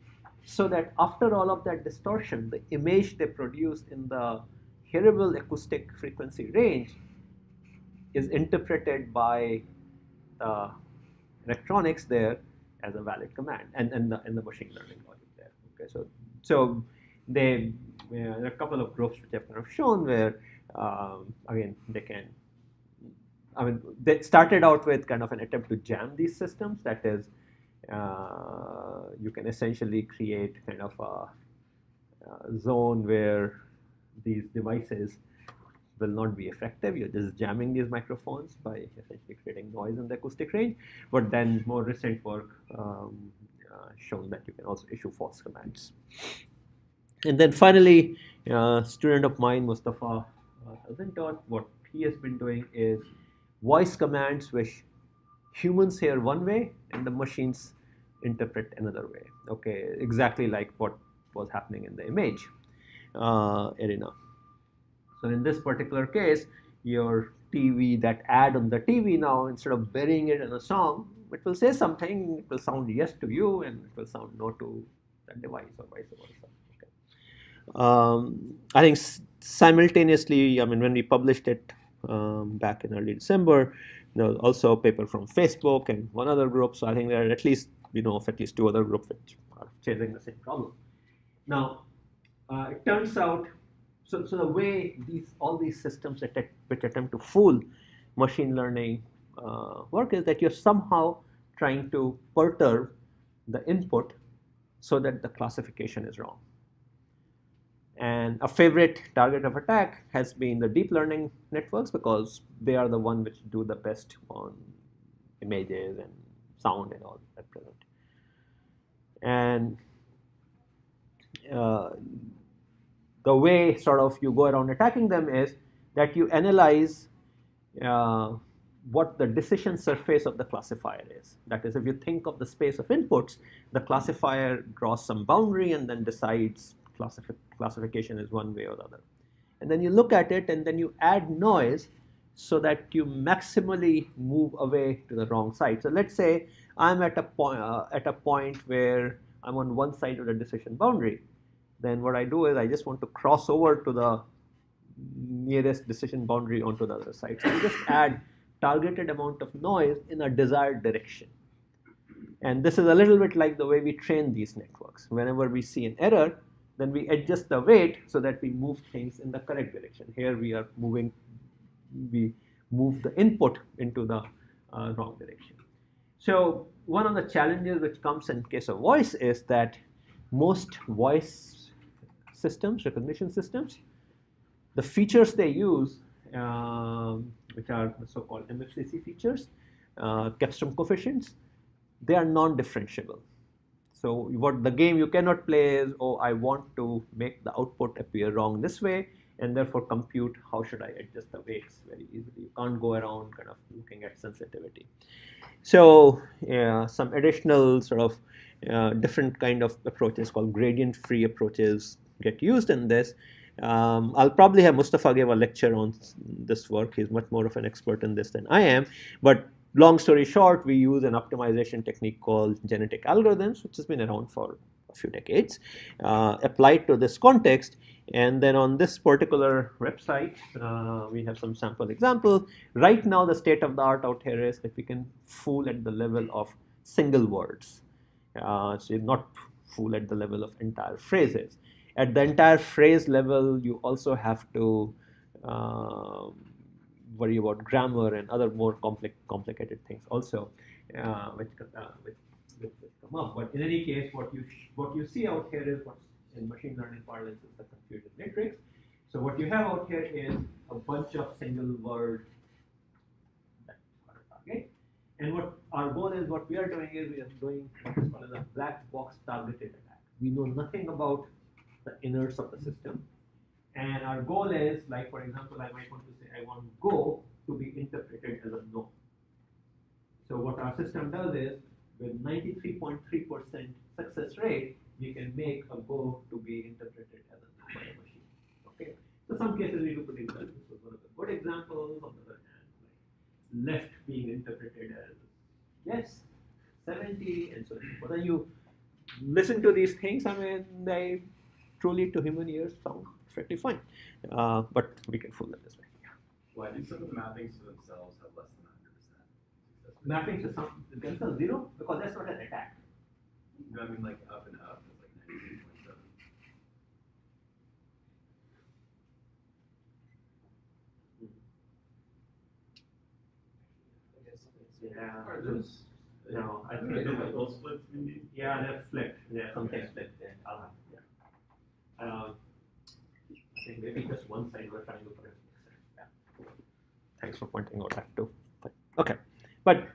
so that after all of that distortion, the image they produce in the hearable acoustic frequency range is interpreted by the electronics there as a valid command, and the machine learning logic there. Okay, so there are a couple of groups which have kind of shown where again they can. I mean, they started out with kind of an attempt to jam these systems. That is, you can essentially create kind of a zone where these devices will not be effective. You're just jamming these microphones by essentially creating noise in the acoustic range. But then more recent work shown that you can also issue false commands. And then finally, a student of mine, Mustafa Azintot, what he has been doing is voice commands which humans hear one way and the machines interpret another way. Okay, exactly like what was happening in the image arena. So in this particular case, your TV, that ad on the TV now, instead of burying it in a song, it will say something, it will sound yes to you and it will sound no to that device or vice versa. Okay. I think simultaneously, I mean, when we published it back in early December, there was also a paper from Facebook and one other group. So I think there are at least, of at least two other groups which are chasing the same problem. Now, it turns out, so the way all these systems which attempt to fool machine learning work is that you're somehow trying to perturb the input so that the classification is wrong. And a favorite target of attack has been the deep learning networks because they are the ones which do the best on images and sound and all at present. And the way sort of you go around attacking them is that you analyze what the decision surface of the classifier is. That is, if you think of the space of inputs, the classifier draws some boundary and then decides classification is one way or the other. And then you look at it and then you add noise so that you maximally move away to the wrong side. So let's say I'm at a point where I'm on one side of the decision boundary. Then what I do is I just want to cross over to the nearest decision boundary onto the other side. So I just add targeted amount of noise in a desired direction. And this is a little bit like the way we train these networks. Whenever we see an error, then we adjust the weight so that we move things in the correct direction. Here we move the input into the wrong direction. So one of the challenges which comes in case of voice is that most voice systems, recognition systems, the features they use, which are the so-called MFCC features, Capstrom coefficients, they are non-differentiable. So what the game you cannot play is, oh, I want to make the output appear wrong this way, and therefore compute how should I adjust the weights very easily. You can't go around kind of looking at sensitivity. So some additional sort of different kind of approaches called gradient-free approaches get used in this. I'll probably have Mustafa give a lecture on this work. He's much more of an expert in this than I am. But long story short, we use an optimization technique called genetic algorithms, which has been around for a few decades, applied to this context. And then on this particular website, we have some sample examples. Right now, the state of the art out here is that we can fool at the level of single words. So not fool at the level of entire phrases. At the entire phrase level, you also have to worry about grammar and other more complicated things also, which come up. But in any case, what you see out here is what's in machine learning parlance is the confusion matrix. So what you have out here is a bunch of single word target. And what our goal is, what we are doing is we are doing what is called a black box targeted attack. We know nothing about the innards of the system. And our goal is, like for example, I might want to say I want go to be interpreted as a no. So what our system does is, with 93.3% success rate, we can make a go to be interpreted as a no by a machine. Okay. So some cases we do pretty well. This was one of the good examples. On the other hand, like left being interpreted as yes, 70, and so on. But then you listen to these things. I mean, they truly to human ears sound pretty fine, but we can fool them this way. Yeah. Why do some of the mappings to themselves have less than 100%? Mapping to some themselves 0 because that's not an attack. I mean, like up and up is like 93.7. Yeah. Are those? No, I Are think they like those splits maybe? yeah, they're flipped. Yeah, something Okay. flipped. Yeah, I'll have, yeah. I think maybe just one side we're trying to put it. Yeah. Thanks for pointing out that too. But, okay, but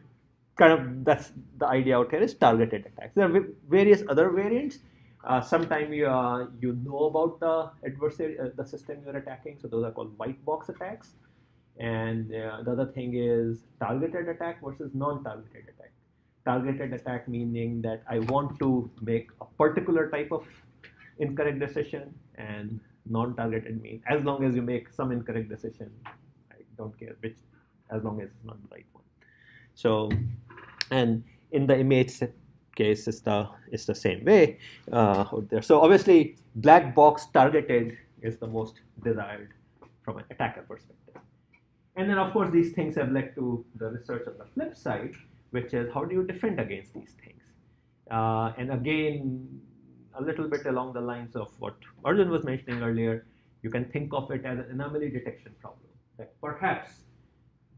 kind of that's the idea out here is targeted attacks. There are various other variants. Sometimes you know about the adversary, the system you're attacking. So those are called white box attacks. And the other thing is targeted attack versus non-targeted attack. Targeted attack meaning that I want to make a particular type of incorrect decision, and non-targeted means as long as you make some incorrect decision, I don't care which, as long as it's not the right one. So, and in the image case, it's the same way out there. So obviously, black box targeted is the most desired from an attacker perspective. And then of course these things have led to the research on the flip side, which is how do you defend against these things? And again, a little bit along the lines of what Arjun was mentioning earlier, you can think of it as an anomaly detection problem. That perhaps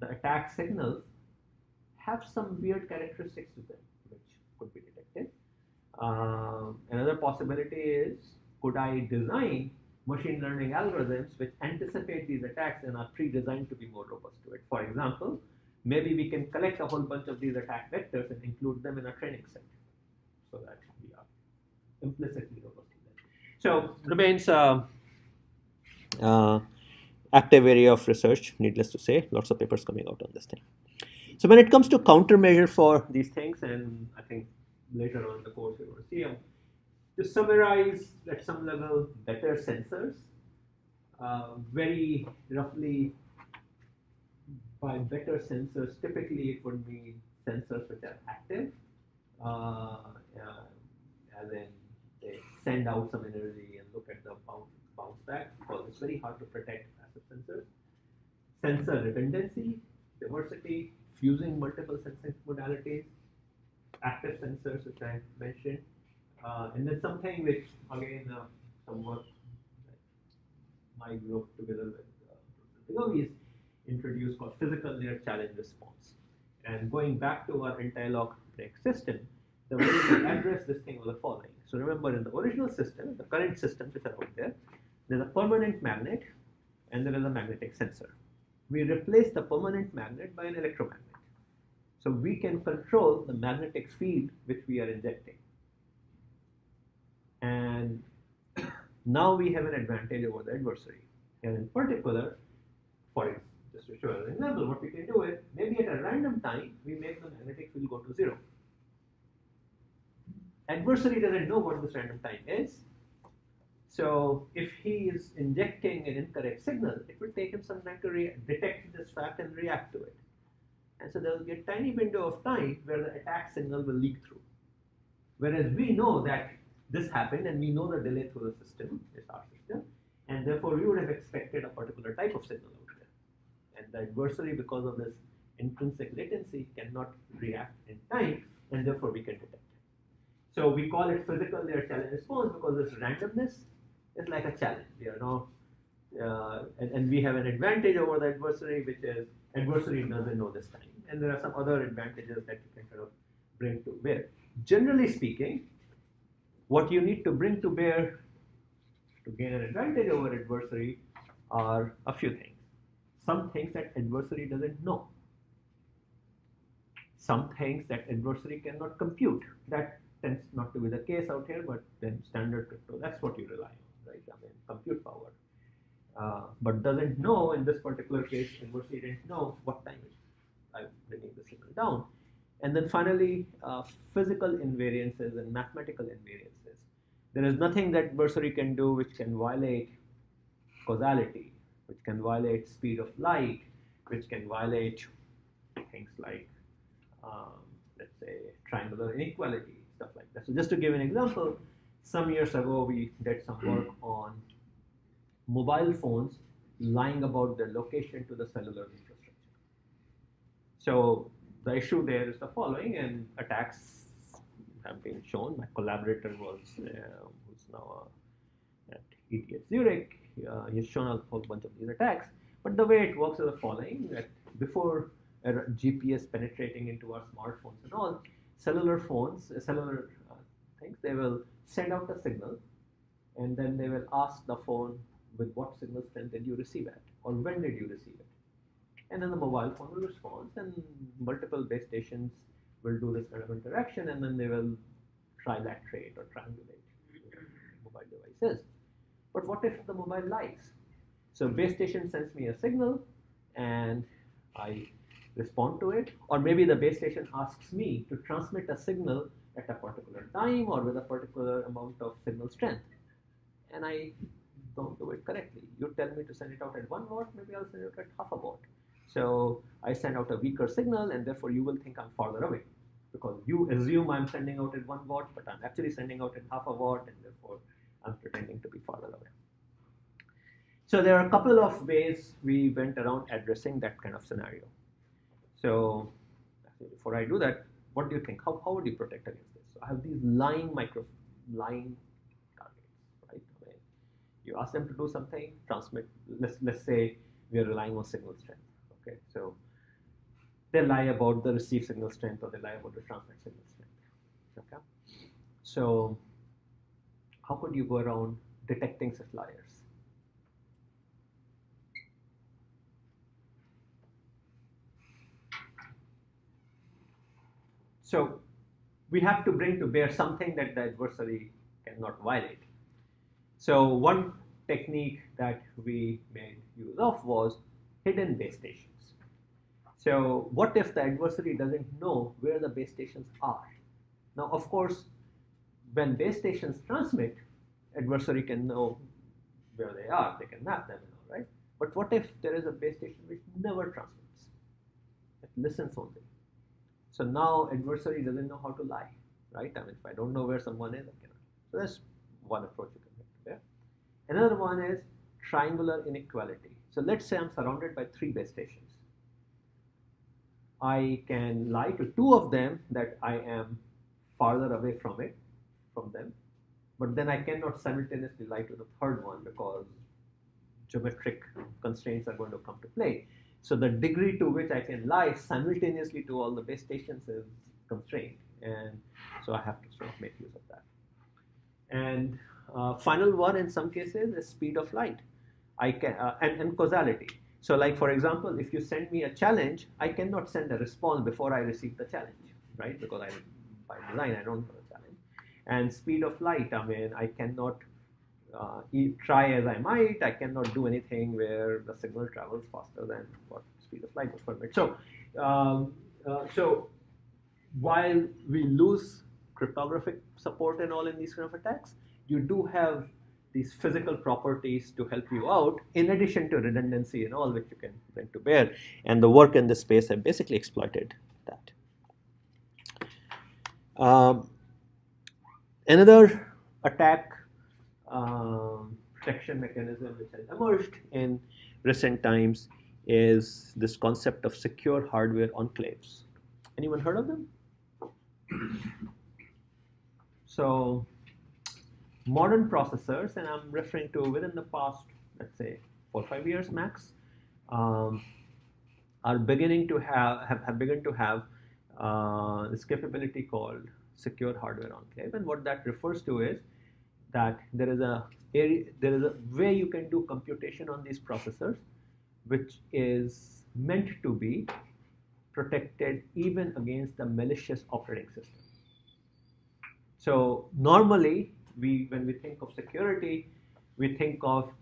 the attack signals have some weird characteristics to them, which could be detected. Another possibility is, could I design machine learning algorithms which anticipate these attacks and are pre-designed to be more robust to it? For example, maybe we can collect a whole bunch of these attack vectors and include them in a training set so that we are implicitly robust to them. So remains active area of research, needless to say, lots of papers coming out on this thing. So when it comes to countermeasure for these things, and I think later on in the course we will see them, to summarize at some level, better sensors, very roughly by better sensors, typically it would mean sensors which are active, as in they send out some energy and look at the bounce back, because it's very hard to protect passive sensors. Sensor redundancy, diversity, fusing multiple sensing modalities, active sensors, which I mentioned, and then something which again some work that my group together with Professor is introduced called physical layer challenge response. And going back to our anti-lock brake system, the way we address this thing was the following. So remember, in the original system, the current systems which are out there, there's a permanent magnet and there is a magnetic sensor. We replace the permanent magnet by an electromagnet. So we can control the magnetic field which we are injecting. And now we have an advantage over the adversary. And in particular, just to show an example, what we can do is maybe at a random time we make the magnetic field go to 0. Adversary doesn't know what this random time is. So if he is injecting an incorrect signal, it will take him some time to detect this fact and react to it. And so there will be a tiny window of time where the attack signal will leak through. Whereas we know that this happened and we know the delay through the system, is our system, and therefore we would have expected a particular type of signal out there. And the adversary, because of this intrinsic latency, cannot react in time, and therefore we can detect it. So we call it physical layer challenge response because this randomness is like a challenge. You know, and we have an advantage over the adversary, which is adversary doesn't know this time. And there are some other advantages that you can kind of bring to bear. Generally speaking, what you need to bring to bear to gain an advantage over adversary are a few things. Some things that adversary doesn't know. Some things that adversary cannot compute. That tends not to be the case out here, but then standard crypto, that's what you rely on, right? I mean, compute power. But doesn't know, in this particular case, adversary didn't know what time I'm bringing the signal down. And then finally, physical invariances and mathematical invariances. There is nothing that adversary can do which can violate causality, which can violate speed of light, which can violate things like, let's say, triangular inequality, stuff like that. So just to give an example, some years ago we did some work on mobile phones lying about their location to the cellular infrastructure. So the issue there is the following, and attacks have been shown. My collaborator was, who's now at ETH Zurich, he's shown a whole bunch of these attacks. But the way it works is the following, that before GPS penetrating into our smartphones and all, cellular phones, cellular things, they will send out a signal, and then they will ask the phone with what signal strength did you receive it, or when did you receive it. And then the mobile phone will respond, and multiple base stations will do this kind of interaction, and then they will trilaterate or triangulate mobile devices. But what if the mobile lies? So base station sends me a signal, and I respond to it, or maybe the base station asks me to transmit a signal at a particular time or with a particular amount of signal strength, and I don't do it correctly. You tell me to send it out at 1 watt, maybe I'll send it at half a watt. So I send out a weaker signal, and therefore you will think I'm farther away, because you assume I'm sending out at 1 watt, but I'm actually sending out at half a watt, and therefore I'm pretending to be farther away. So there are a couple of ways we went around addressing that kind of scenario. So before I do that, what do you think? How would you protect against this? So I have these lying targets, right? I mean, you ask them to do something, transmit. Let's say we are relying on signal strength. Okay, so they lie about the receive signal strength, or they lie about the transmit signal strength. Okay, so how could you go around detecting such liars? So we have to bring to bear something that the adversary cannot violate. So one technique that we made use of was hidden base stations. So what if the adversary doesn't know where the base stations are? Now, of course, when base stations transmit, adversary can know where they are. They can map them and all, right? But what if there is a base station which never transmits? listens only. So now adversary doesn't know how to lie, right? I mean, if I don't know where someone is, I cannot. So that's one approach you can make there. Another one is triangular inequality. So let's say I'm surrounded by 3 base stations. I can lie to 2 of them that I am farther away from them, but then I cannot simultaneously lie to the third one because geometric constraints are going to come to play. So the degree to which I can lie simultaneously to all the base stations is constrained, and so I have to sort of make use of that. And final one in some cases is speed of light. I can and causality. So like for example, if you send me a challenge, I cannot send a response before I receive the challenge, right? Because by design I don't have a challenge. And speed of light, I mean, I cannot try as I might, I cannot do anything where the signal travels faster than what speed of light would permit. So, so while we lose cryptographic support and all in these kind of attacks, you do have these physical properties to help you out, in addition to redundancy and all, which you can bring to bear. And the work in this space have basically exploited that. Another attack protection mechanism which has emerged in recent times is this concept of secure hardware enclaves. Anyone heard of them? So modern processors, and I'm referring to within the past, let's say 4 or 5 years max, are beginning to have begun to have this capability called secure hardware enclave. And what that refers to is that there is a way you can do computation on these processors, which is meant to be protected even against the malicious operating system. So normally, when we think of security, we think of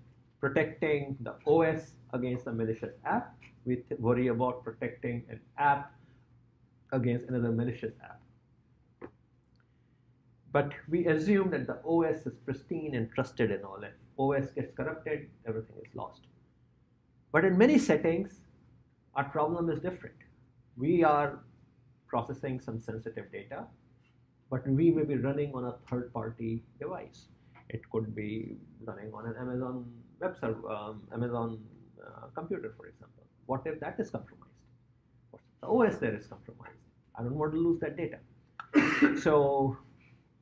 protecting the OS against a malicious app. We worry about protecting an app against another malicious app. But we assume that the OS is pristine and trusted and all. If OS gets corrupted, everything is lost. But in many settings, our problem is different. We are processing some sensitive data, but we may be running on a third-party device. It could be running on an Amazon web server, Amazon computer, for example. What if that is compromised? What if the OS there is compromised? I don't want to lose that data. So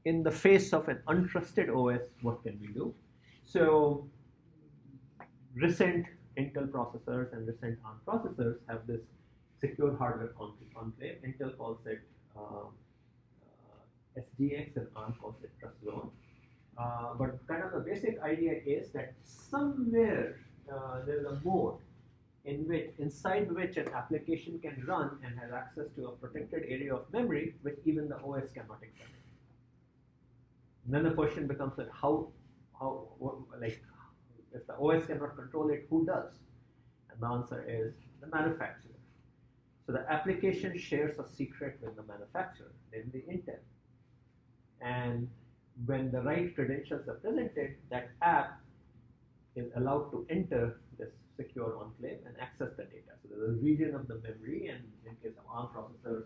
in the face of an untrusted OS, what can we do? So recent Intel processors and recent ARM processors have this secure hardware enclave. Intel calls it SGX and ARM calls it TrustZone. But kind of the basic idea is that somewhere there's a mode inside which an application can run and has access to a protected area of memory which even the OS cannot examine. Then the question becomes that if the OS cannot control it, who does? And the answer is the manufacturer. So the application shares a secret with the manufacturer, namely Intel. And when the right credentials are presented, that app is allowed to enter this secure enclave and access the data. So there's a region of the memory, and in case of ARM processors,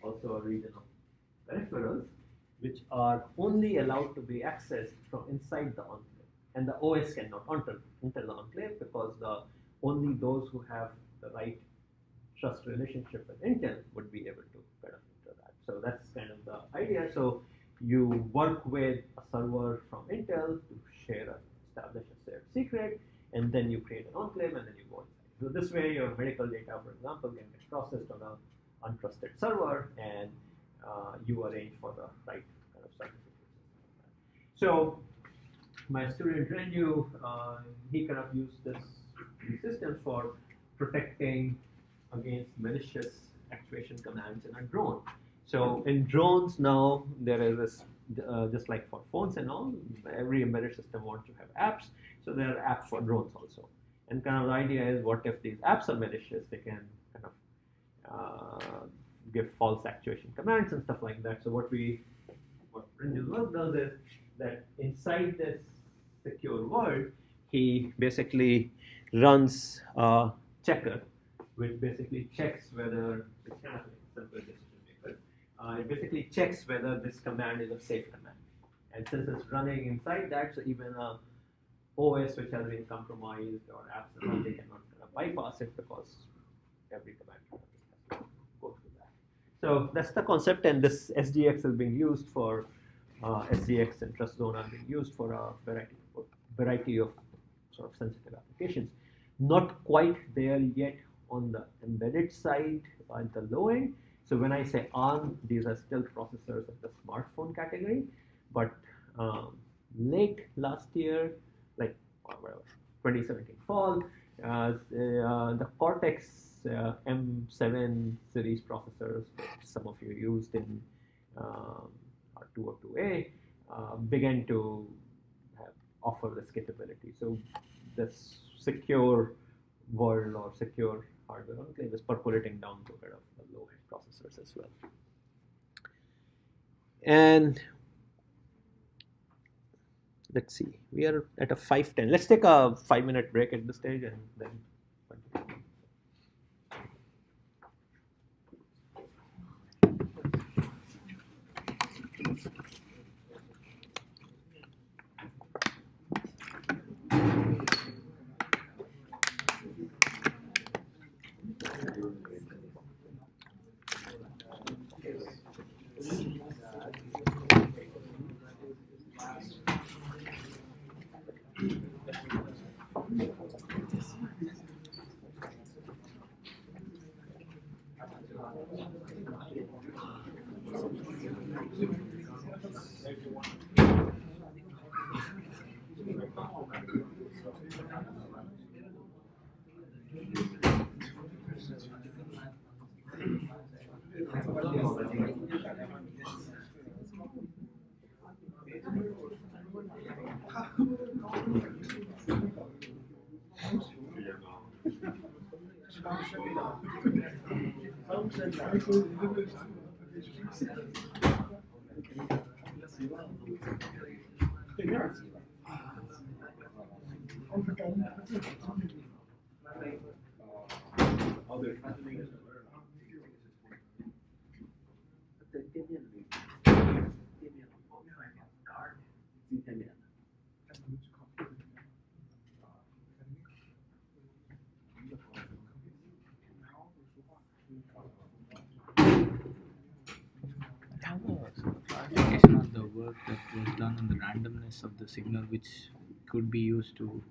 also a region of peripherals, which are only allowed to be accessed from inside the enclave. And the OS cannot enter the enclave because only those who have the right trust relationship with Intel would be able to kind of enter that. So that's kind of the idea. So you work with a server from Intel to establish a shared secret, and then you create an enclave, and then you go inside. So this way, your medical data, for example, can get processed on an untrusted server, and you arrange for the right kind of certificates. So my student Renju, he kind of used these systems for protecting against malicious actuation commands in a drone. So in drones now, there is this, just like for phones and all, every embedded system wants to have apps. So there are apps for drones also. And kind of the idea is, what if these apps are malicious? They can kind of give false actuation commands and stuff like that. So what Renju's work does is that inside this secure world, he basically runs a checker which basically checks whether it's kind of a simple decision maker. It basically checks whether this command is a safe command. And since it's running inside that, so even a OS which has been compromised or apps they cannot bypass it because every command has to go through that. So that's the concept, and this SGX is being used for SGX and TrustZone are being used for a variety of sort of sensitive applications. Not quite there yet on the embedded side at the low end. So when I say ARM, these are still processors of the smartphone category, but late last year, like 2017 fall, the Cortex M7 series processors, which some of you used in R202A, began to offer this capability. So this secure world or secure hardware enclave is percolating down to kind of the low-end processors as well. And let's see, we are at a 5:10. Let's take a 5-minute break at this stage and then continue. Clarification on the work that was done on the randomness of the signal, which could be used to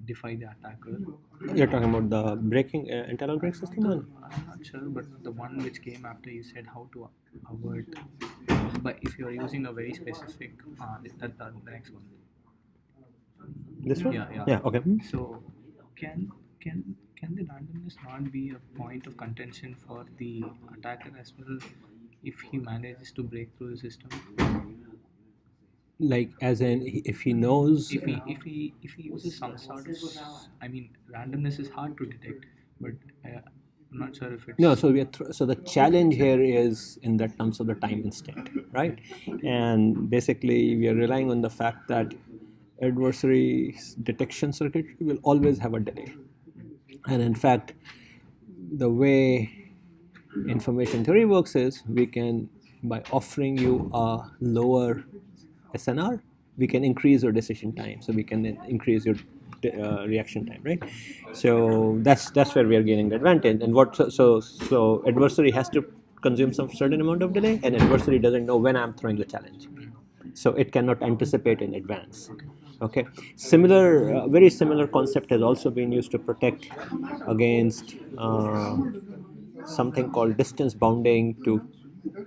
defy the attacker. You're talking about the braking internal brake system one? I'm not sure, but the one which came after, you said how to avoid. But if you are using a very specific, the next one. This one? Yeah. Yeah. Okay. So can the randomness not be a point of contention for the attacker as well if he manages to break through the system? Like, as in, if he knows. If he uses some sort of, I mean, randomness is hard to detect, but I'm not sure if it's. No, so we are so the challenge here is in the terms of the time instant, right? And basically, we are relying on the fact that adversary detection circuitry will always have a delay, and in fact, the way information theory works is we can, by offering you a lower SNR, we can increase your decision time, so we can increase your reaction time, right? So that's where we are gaining the advantage. And so adversary has to consume some certain amount of delay, and adversary doesn't know when I'm throwing the challenge, so it cannot anticipate in advance. Okay, very similar concept has also been used to protect against something called distance bounding, to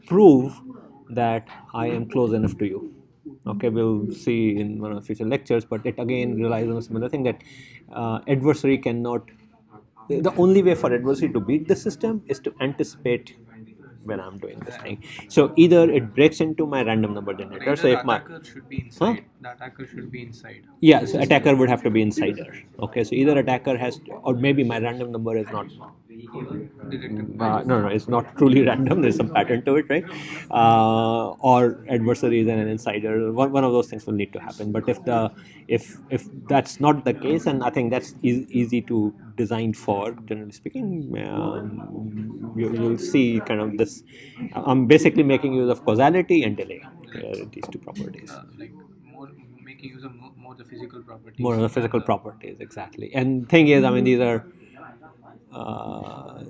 prove that I am close enough to you. Okay, we'll see in one of the future lectures, but it again relies on a similar thing that adversary cannot. The only way for adversary to beat the system is to anticipate when I'm doing this thing. So either it breaks into my random number generator. So if my attacker should be inside, the attacker should be inside. Yeah, so attacker would have to be insider. Okay, so either attacker has to, or maybe my random number is not No, it's not truly random. There's some pattern to it, right? Or adversaries and an insider. One of those things will need to happen. But if that's not the case, and I think that's easy to design for, generally speaking, you'll see kind of this. I'm basically making use of causality and delay. These two properties. Like more making use of more the physical properties. More of the physical properties, exactly. And thing is, I mean, these are I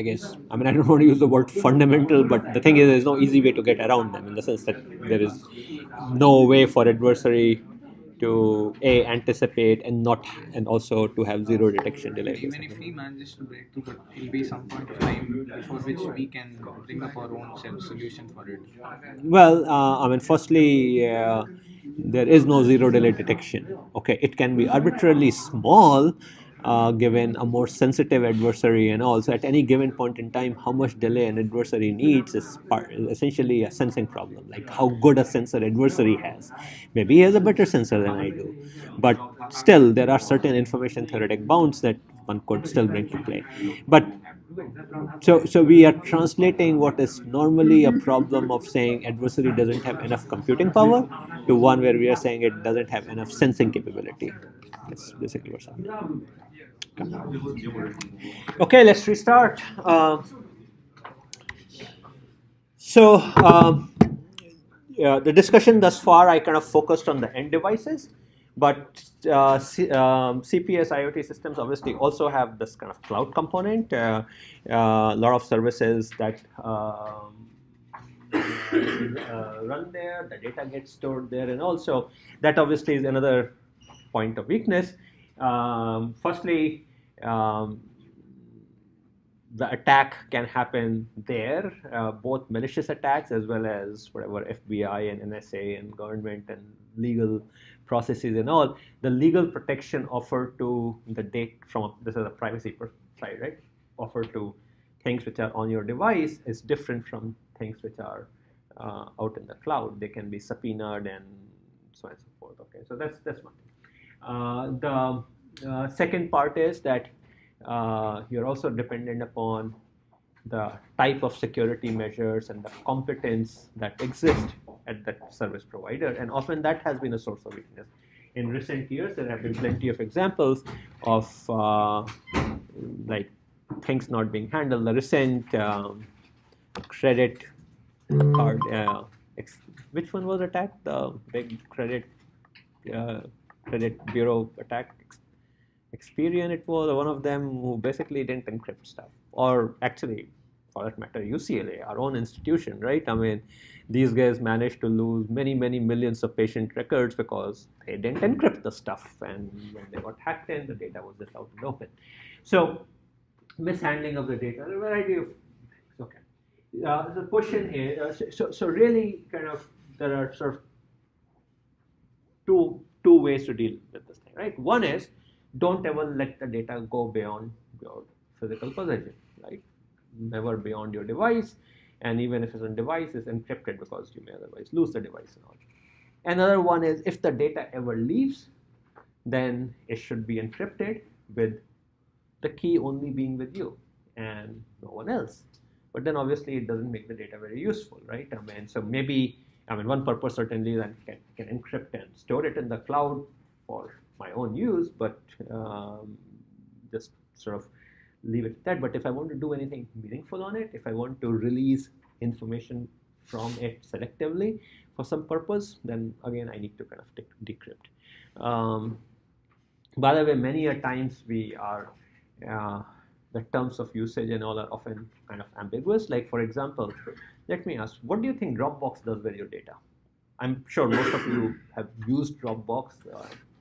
guess, I mean, I don't want to use the word fundamental, but the thing is, there's no easy way to get around them, in the sense that there is no way for adversary to anticipate and also to have zero detection delay. Even if he manages to break through, but it'll be some point of time before which we can bring up our own self solution for it. Well, I mean, firstly, there is no zero delay detection. Okay, it can be arbitrarily small, given a more sensitive adversary, and also at any given point in time, how much delay an adversary needs is essentially a sensing problem. Like how good a sensor adversary has. Maybe he has a better sensor than I do, but still there are certain information theoretic bounds that one could still bring to play. But so we are translating what is normally a problem of saying adversary doesn't have enough computing power to one where we are saying it doesn't have enough sensing capability. That's basically what's happening. Okay, let's restart. The discussion thus far, I kind of focused on the end devices, but CPS IoT systems obviously also have this kind of cloud component. A lot of services that run there, the data gets stored there, and also that obviously is another point of weakness. Firstly, the attack can happen there, both malicious attacks as well as whatever FBI and NSA and government and legal processes and all. The legal protection offered to the data from, this is a privacy side, right? Offered to things which are on your device is different from things which are out in the cloud. They can be subpoenaed and so on and so forth. Okay, so that's one thing. The second part is that you're also dependent upon the type of security measures and the competence that exist at that service provider, and often that has been a source of weakness. In recent years, there have been plenty of examples of like things not being handled. The recent credit card, which one was attacked? The big credit bureau attack. Experian, it was one of them who basically didn't encrypt stuff, or actually, for that matter, UCLA, our own institution, right? I mean, these guys managed to lose many millions of patient records because they didn't encrypt the stuff, and when they got hacked in, the data was just out in the open. So, mishandling of the data, a variety of things. Okay. The question here, so really, kind of, there are sort of two ways to deal with this thing, right? One is, don't ever let the data go beyond your physical possession, like never beyond your device, and even if it's on device, it's encrypted because you may otherwise lose the device and all. Another one is, if the data ever leaves, then it should be encrypted with the key only being with you and no one else. But then obviously it doesn't make the data very useful, right? I mean, so maybe, I mean, one purpose certainly that can encrypt and store it in the cloud for my own use, but just sort of leave it at that. But if I want to do anything meaningful on it, if I want to release information from it selectively for some purpose, then again I need to kind of decrypt. By the way, many a times we are the terms of usage and all are often kind of ambiguous. Like, for example, let me ask, what do you think Dropbox does with your data? I'm sure most of you have used Dropbox,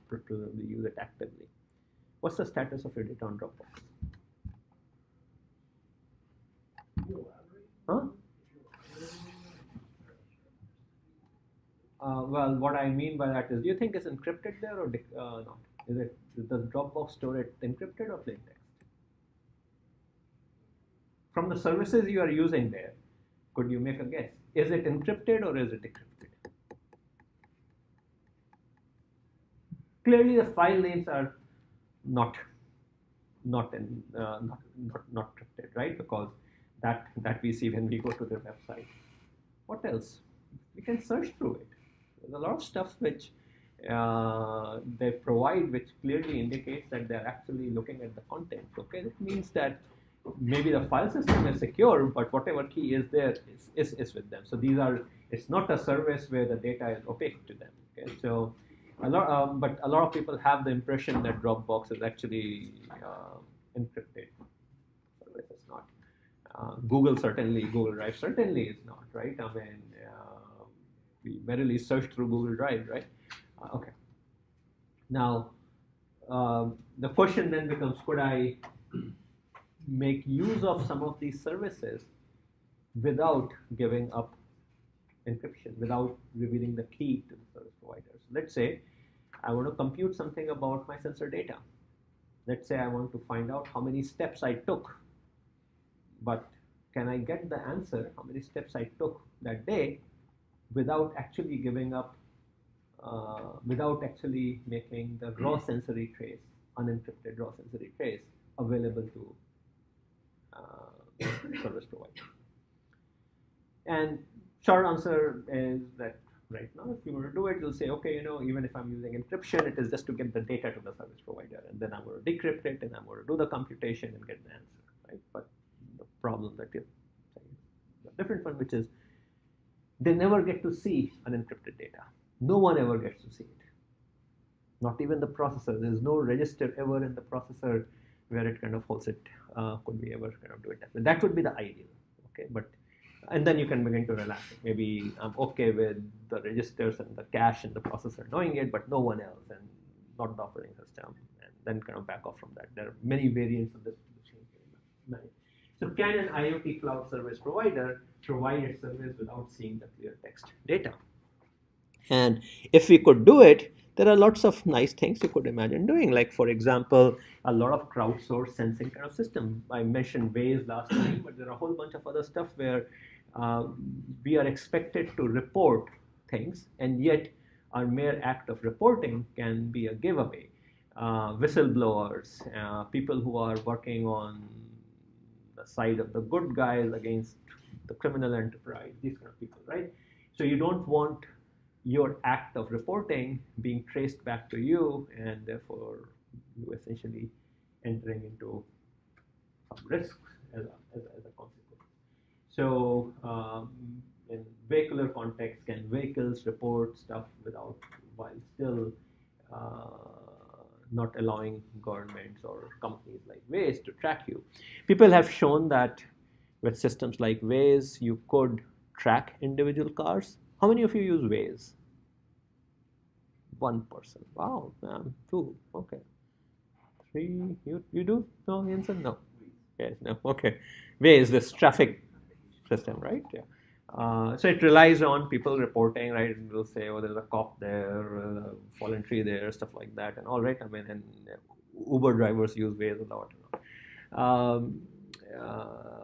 probably use it actively. What's the status of your data on Dropbox? Huh? Well, what I mean by that is, do you think it's encrypted there or not? Does Dropbox store it encrypted or plain text? From the services you are using there, could you make a guess? Is it encrypted or is it decrypted? Clearly, the file names are not not encrypted, right? Because that we see when we go to their website. What else? We can search through it. There's a lot of stuff which they provide, which clearly indicates that they're actually looking at the content. Okay, that means that maybe the file system is secure, but whatever key is there is with them. So it's not a service where the data is opaque to them. Okay, so but a lot of people have the impression that Dropbox is actually encrypted. Service is not. Google Drive certainly is not, right? I mean, we merely search through Google Drive, right? Okay. Now, the question then becomes, could I make use of some of these services without giving up encryption, without revealing the key to the service providers? Let's say I want to compute something about my sensor data. Let's say I want to find out how many steps I took, but can I get the answer, how many steps I took that day, without actually giving up, without actually making the raw sensory trace, unencrypted raw sensory trace, available to service provider? And short answer is that right now, if you were to do it, you'll say, okay, even if I'm using encryption, it is just to get the data to the service provider, and then I'm going to decrypt it, and I'm going to do the computation and get the answer, right? But the problem that you're saying is a different one, which is they never get to see unencrypted data. No one ever gets to see it. Not even the processor. There's no register ever in the processor where it kind of holds it. Could we ever kind of do it that way? That would be the ideal. Okay, and then you can begin to relax it. Maybe I'm okay with the registers and the cache and the processor knowing it, but no one else, and not the operating system, and then kind of back off from that. There are many variants of this. So can an IoT cloud service provider provide its service without seeing the clear text data? And if we could do it, there are lots of nice things you could imagine doing. Like, for example, a lot of crowdsourced sensing kind of system. I mentioned Waze last time, but there are a whole bunch of other stuff where we are expected to report things, and yet our mere act of reporting can be a giveaway. Whistleblowers, people who are working on the side of the good guys against the criminal enterprise, these kind of people, right? So you don't want your act of reporting being traced back to you, and therefore you essentially entering into some risks as a consequence. So in vehicular context, can vehicles report stuff while still not allowing governments or companies like Waze to track you? People have shown that with systems like Waze, you could track individual cars. How many of you use Waze? One person. Wow, two. Okay. Three. You do? No, Jensen? No. Yes, no. Okay. Waze, this traffic system, right? Yeah. So it relies on people reporting, right? And they'll say, oh, there's a cop there, fallen tree there, stuff like that, and all right. I mean, and Uber drivers use Waze a lot.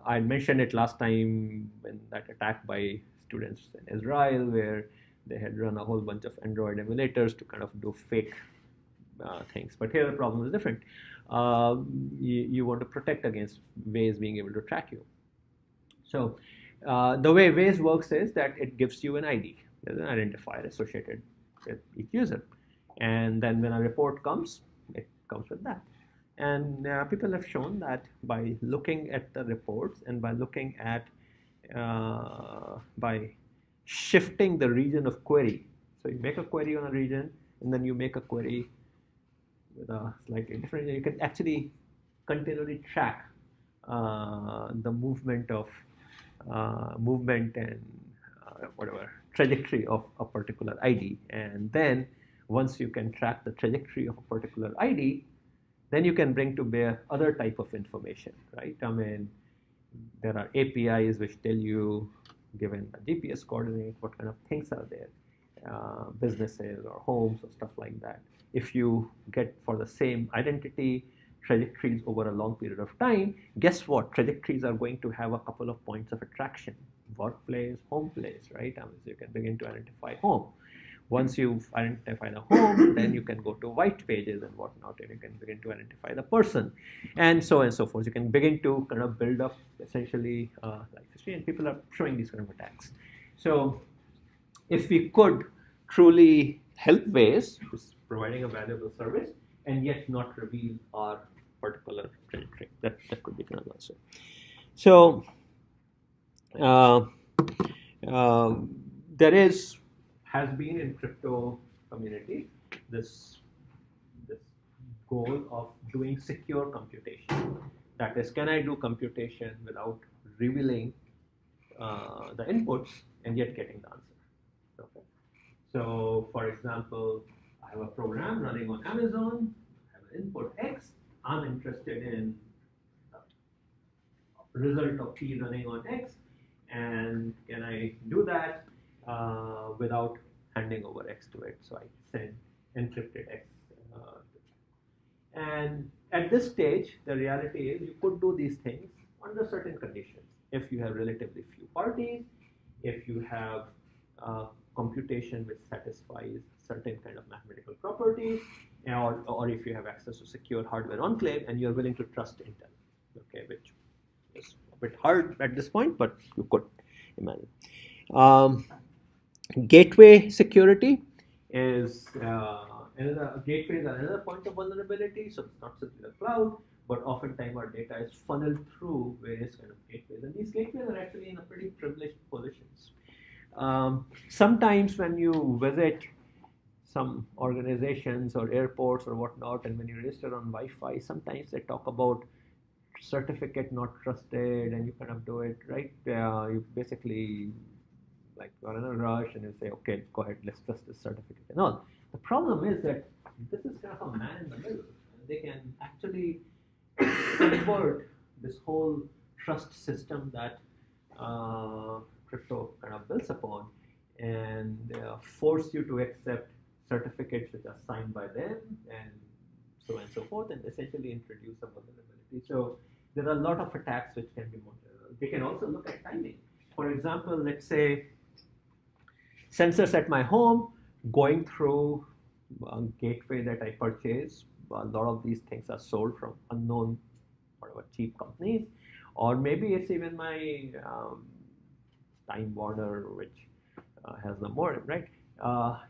I mentioned it last time when that attack by students in Israel, where they had run a whole bunch of Android emulators to kind of do fake things. But here the problem is different. You want to protect against Waze being able to track you. So the way Waze works is that it gives you an ID. There's an identifier associated with each user. And then when a report comes, it comes with that. And people have shown that by looking at the reports and by looking at, by shifting the region of query. So you make a query on a region, and then you make a query with a slightly different region. You can actually continually track the movement and whatever trajectory of a particular ID. And then once you can track the trajectory of a particular ID, then you can bring to bear other type of information, right? I mean, there are APIs which tell you, given a GPS coordinate, what kind of things are there, businesses or homes or stuff like that. If you get for the same identity trajectories over a long period of time, guess what? Trajectories are going to have a couple of points of attraction: workplace, home place, right? I mean, so you can begin to identify home. Once you identify the home, then you can go to white pages and whatnot, and you can begin to identify the person, and so on and so forth. You can begin to kind of build up essentially life history, and people are showing these kind of attacks. So, if we could truly help ways, providing a valuable service, and yet not reveal our particular trajectory, that could be kind of answer. So, uh, there has been in crypto community this goal of doing secure computation. That is, can I do computation without revealing the inputs and yet getting the answer? Okay. So, for example, I have a program running on Amazon. I have an input X. I'm interested in result of P running on X, and can I do that without handing over X to it? So I send encrypted X. And at this stage, the reality is you could do these things under certain conditions. If you have relatively few parties, if you have computation which satisfies certain kind of mathematical properties, or if you have access to secure hardware enclave and you're willing to trust Intel, okay, which is a bit hard at this point, but you could imagine. Gateway security is gateways are another point of vulnerability. So it's not simply the cloud, but oftentimes our data is funneled through various kind of gateways, and these gateways are actually in a pretty privileged positions. Sometimes when you visit some organizations or airports or whatnot, and when you register on Wi-Fi, sometimes they talk about certificate not trusted, and you kind of do it right. You basically like you're in a rush and you say, okay, go ahead, let's trust this certificate and all. The problem is that this is kind of a man in the middle. They can actually subvert this whole trust system that crypto kind of builds upon, and force you to accept certificates which are signed by them, and so on and so forth, and essentially introduce a vulnerability. So there are a lot of attacks which can be monitored. They can also look at timing. For example, let's say sensors at my home going through a gateway that I purchase. A lot of these things are sold from unknown, whatever, cheap companies, or maybe it's even my Time Warner, which has the modem, right?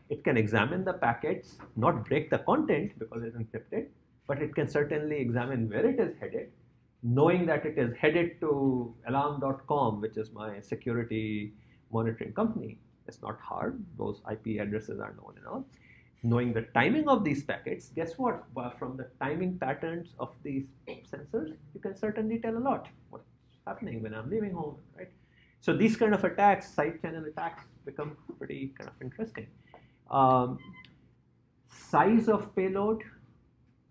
It can examine the packets, not break the content because it's encrypted, but it can certainly examine where it is headed, knowing that it is headed to alarm.com, which is my security monitoring company. It's not hard. Those IP addresses are known and all. Knowing the timing of these packets, guess what? From the timing patterns of these sensors, you can certainly tell a lot what's happening when I'm leaving home, right? So these kind of attacks, side channel attacks, become pretty kind of interesting. Size of payload,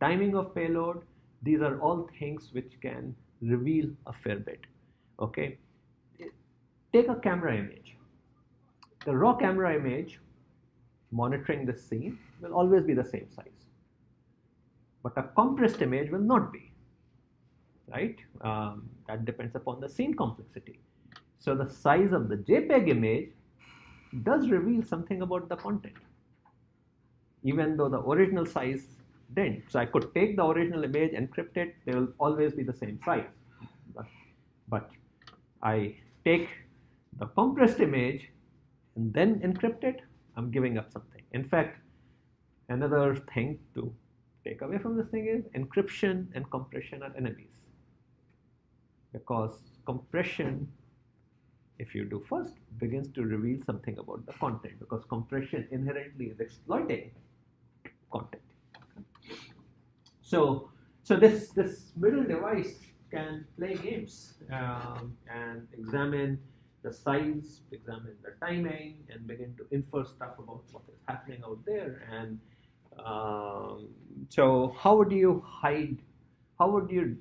timing of payload, these are all things which can reveal a fair bit. Okay, take a camera image. The raw camera image monitoring the scene will always be the same size, but a compressed image will not be, right? That depends upon the scene complexity. So the size of the JPEG image does reveal something about the content, even though the original size didn't. So I could take the original image, encrypt it, they will always be the same size. But I take the compressed image and then encrypt it, I'm giving up something. In fact, another thing to take away from this thing is encryption and compression are enemies. Because compression, if you do first, begins to reveal something about the content, because compression inherently is exploiting content. So this middle device can play games and examine the size, examine the timing, and begin to infer stuff about what is happening out there. And so how would you hide? How would you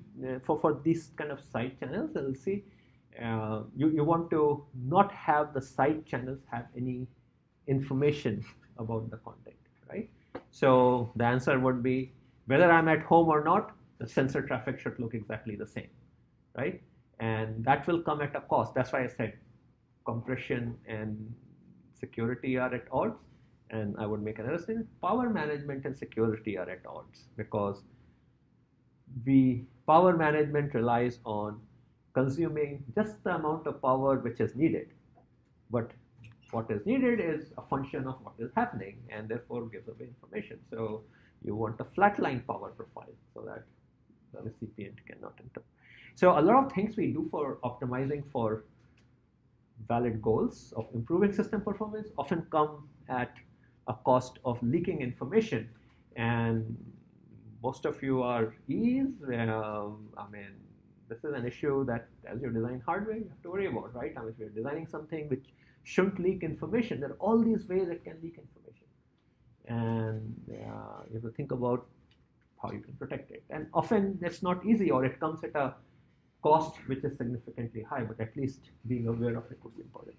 for these kind of side channels? I'll see. You want to not have the side channels have any information about the content, right? So the answer would be whether I'm at home or not, the sensor traffic should look exactly the same, right? And that will come at a cost. That's why I said compression and security are at odds. and I would make another statement, power management and security are at odds because power management relies on consuming just the amount of power which is needed. But what is needed is a function of what is happening and therefore gives away information. So you want a flatline power profile so that the recipient cannot enter. So a lot of things we do for optimizing for valid goals of improving system performance often come at a cost of leaking information. And most of you are E's. I mean, this is an issue that as you design hardware, you have to worry about, right? I mean, if you're designing something which shouldn't leak information, there are all these ways it can leak information. And you have to think about how you can protect it. And often it's not easy, or it comes at a cost which is significantly high, but at least being aware of it would be important.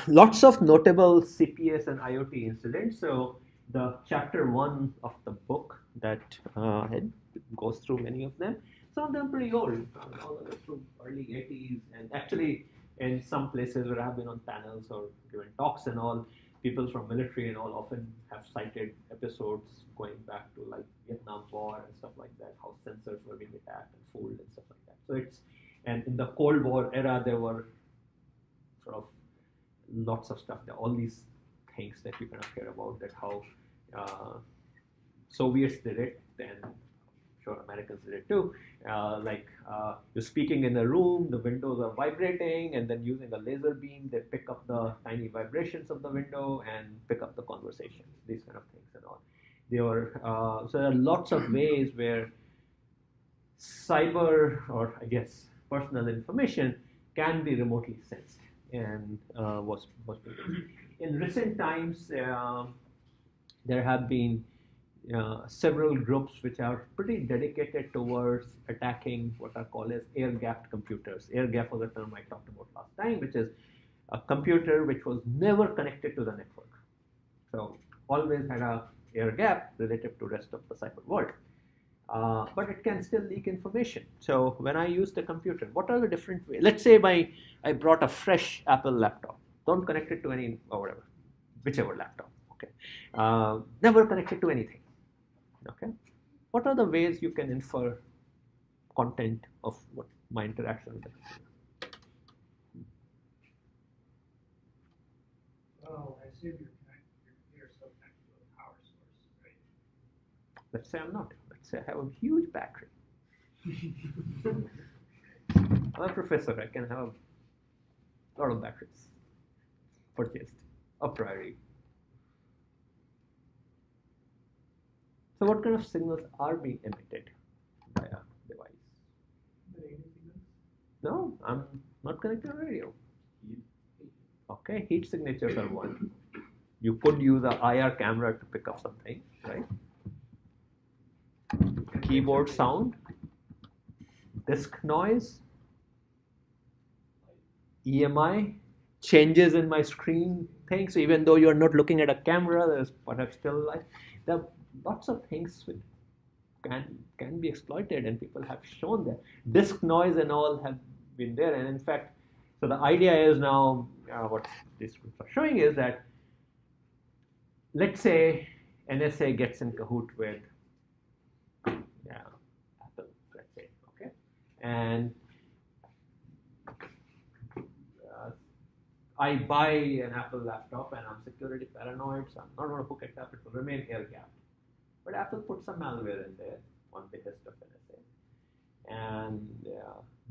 Lots of notable CPS and IoT incidents. So the chapter 1 of the book that goes through many of them. Some of them pretty old, all the way through early 80s, and actually in some places where I've been on panels or given talks and all, people from military and all often have cited episodes going back to like Vietnam War and stuff like that, how sensors were being attacked and fooled and stuff like that. So and in the Cold War era, there were sort of lots of stuff, all these things that we kind of care about, that how Soviets did it, and I'm sure Americans did it too. You're speaking in a room, the windows are vibrating, and then using a laser beam, they pick up the tiny vibrations of the window and pick up the conversations, these kind of things and all. So there are lots of ways where cyber, or I guess personal information, can be remotely sensed and was in recent times. There have been several groups which are pretty dedicated towards attacking what are called as air-gapped computers. Air-gap was a term I talked about last time, which is a computer which was never connected to the network. So always had a air gap relative to rest of the cyber world. But it can still leak information. So when I use the computer, what are the different ways? Let's say I brought a fresh Apple laptop. Don't connect it to any, or whatever, whichever laptop. Okay, never connected to anything. Okay, what are the ways you can infer content of what my interaction with the computer? Oh, I assume you're still connected to a power source, right? Let's say I'm not. Let's say I have a huge battery. I'm a professor. I can have a lot of batteries purchased a priori. So what kind of signals are being emitted by a device? No, I'm not connected to radio. Okay, heat signatures are one. You could use an IR camera to pick up something, right? Keyboard sound, disk noise, EMI, changes in my screen things. So even though you're not looking at a camera, there's perhaps still like there are lots of things which can be exploited, and people have shown that disk noise and all have been there. And in fact, so the idea is now what these groups are showing is that, let's say NSA gets in cahoot with Apple, let's say, okay, and I buy an Apple laptop and I'm security paranoid, so I'm not going to hook it up. It will remain air-gapped. But Apple put some malware in there on behest of NSA, and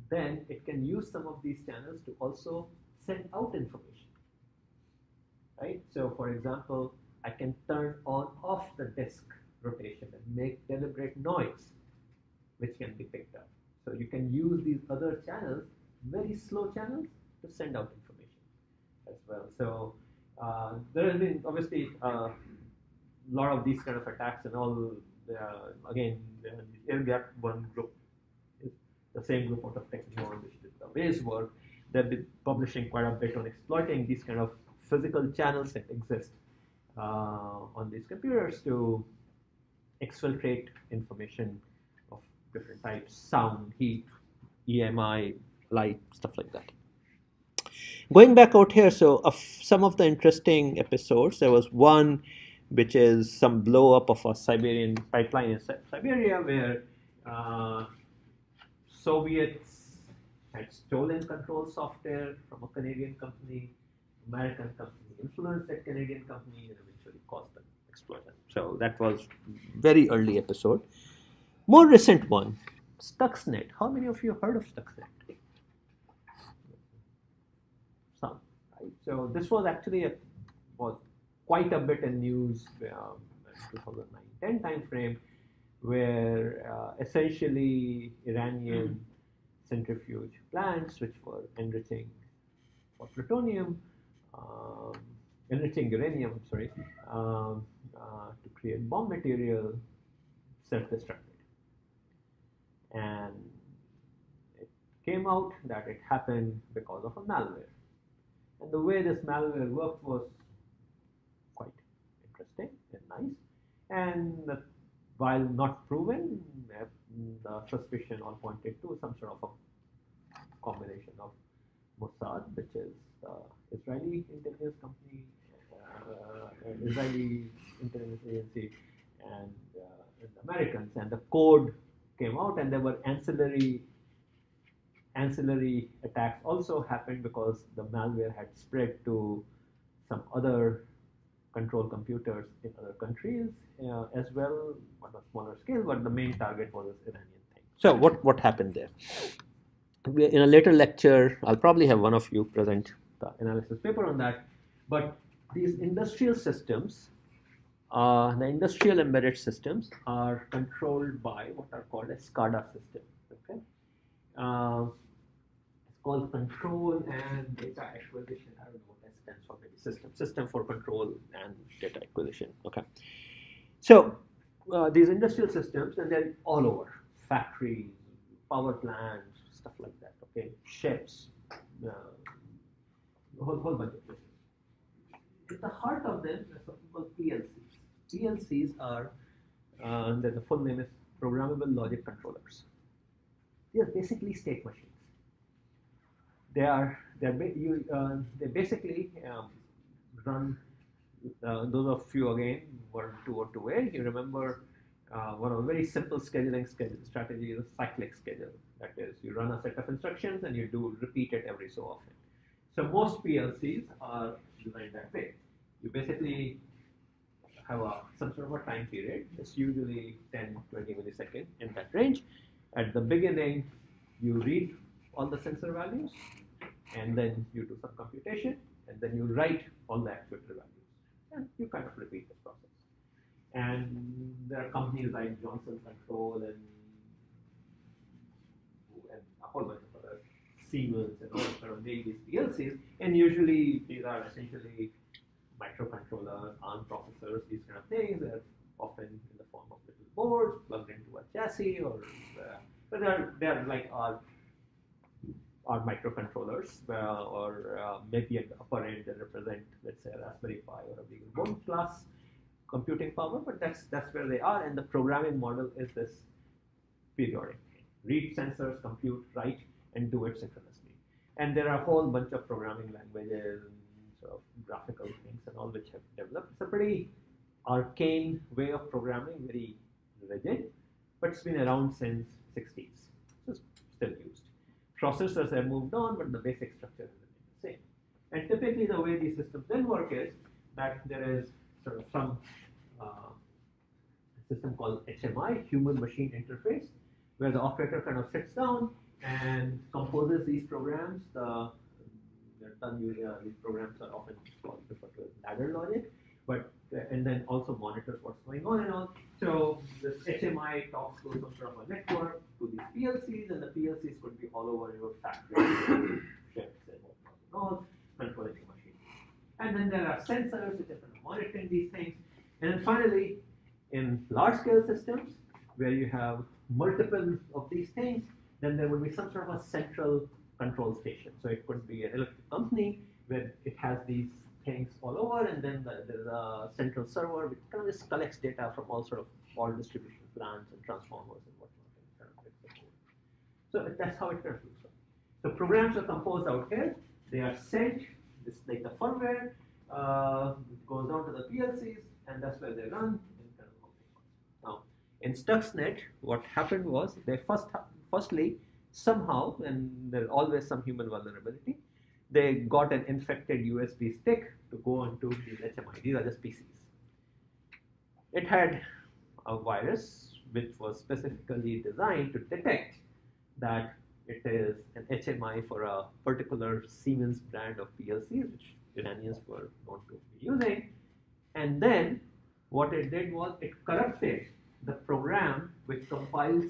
then it can use some of these channels to also send out information, right? So, for example, I can turn on off the disk rotation and make deliberate noise, which can be picked up. So you can use these other channels, very slow channels, to send out information as well. So there has been obviously a lot of these kind of attacks and all. Again, the air-gap one group is the same group out of Technion, which did the Waze work. They've been publishing quite a bit on exploiting these kind of physical channels that exist on these computers to exfiltrate information of different types: sound, heat, EMI, light, stuff like that. Going back out here, so of some of the interesting episodes, there was one which is some blow up of a Siberian pipeline in Siberia where Soviets had stolen control software from a Canadian company, American company influenced that Canadian company, and eventually caused an explosion. So that was very early episode. More recent one, Stuxnet. How many of you heard of Stuxnet? Some, right? So this was actually was quite a bit in news 2009-10 time frame, where essentially Iranian centrifuge plants, which were enriching for plutonium, um, enriching uranium, sorry, to create bomb material, self-destructed. And it came out that it happened because of a malware. And the way this malware worked was quite interesting and nice. And while not proven, the suspicion all pointed to some sort of a combination of Mossad, which is the Israeli intelligence company, Israeli intelligence agency, and the Americans. And the code came out, and there were ancillary attacks also happened because the malware had spread to some other control computers in other countries as well on a smaller scale, but the main target was this Iranian thing. So what happened there? In a later lecture, I'll probably have one of you present the analysis paper on that, but these industrial systems, the industrial embedded systems are controlled by what are called a SCADA system. Okay, it's called Control and Data Acquisition. I don't know what that stands for. Maybe system for control and data acquisition. Okay, so these industrial systems, and they're all over factories, power plants, stuff like that. Okay, ships, a whole bunch of places. At the heart of them, there's something called PLCs. PLCs are, the full name is Programmable Logic Controllers. They are basically state machines. They basically run. Those of you again were 202A. You remember one of the very simple scheduling strategy is a cyclic schedule. That is, you run a set of instructions and you repeat it every so often. So most PLCs are designed that way. You basically have some sort of a time period. It's usually 10, 20 milliseconds in that range. At the beginning, you read all the sensor values, and then you do some computation, and then you write all the actuator values, and you kind of repeat this process. And there are companies like Johnson Control and a whole bunch of other Siemens and all sort of make these PLCs, and usually these are essentially microcontrollers, ARM processors, these kind of things. They're often in the form of little boards plugged into a chassis, or but they're like our microcontrollers, or maybe at the upper end they represent, let's say, a Raspberry Pi or a BeagleBone class computing power. But that's where they are, and the programming model is this periodic: read sensors, compute, write, and do it synchronously. And there are a whole bunch of programming languages, sort of graphical things and all, which have developed. It's a pretty arcane way of programming, very rigid, but it's been around since 60s, so it's still used. Processors have moved on, but the basic structure is the same. And typically the way these systems then work is that there is sort of some system called HMI, human-machine interface, where the operator kind of sits down and composes these programs. These programs are often referred to as ladder logic, but and then also monitors what's going on and all. So this HMI talks to some sort of a network to these PLCs, and the PLCs could be all over your factory, ships, and all, controlling your machine. And then there are sensors which are kind of monitoring these things. And then finally, in large-scale systems where you have multiple of these things, then there will be some sort of a central control station. So it could be an electric company where it has these things all over, and then there's a central server which kind of just collects data from all distribution plants and transformers and whatnot, and kind of fix the code. So that's how it kind of looks like. So programs are composed out here, They are sent, this like the firmware goes down to the PLCs, and that's where they run. Now, in Stuxnet, what happened was they firstly somehow, and there's always some human vulnerability, they got an infected USB stick to go onto these HMI. These are just PCs. It had a virus which was specifically designed to detect that it is an HMI for a particular Siemens brand of PLCs, which Iranians were known to be using. And then what it did was it corrupted the program which compiles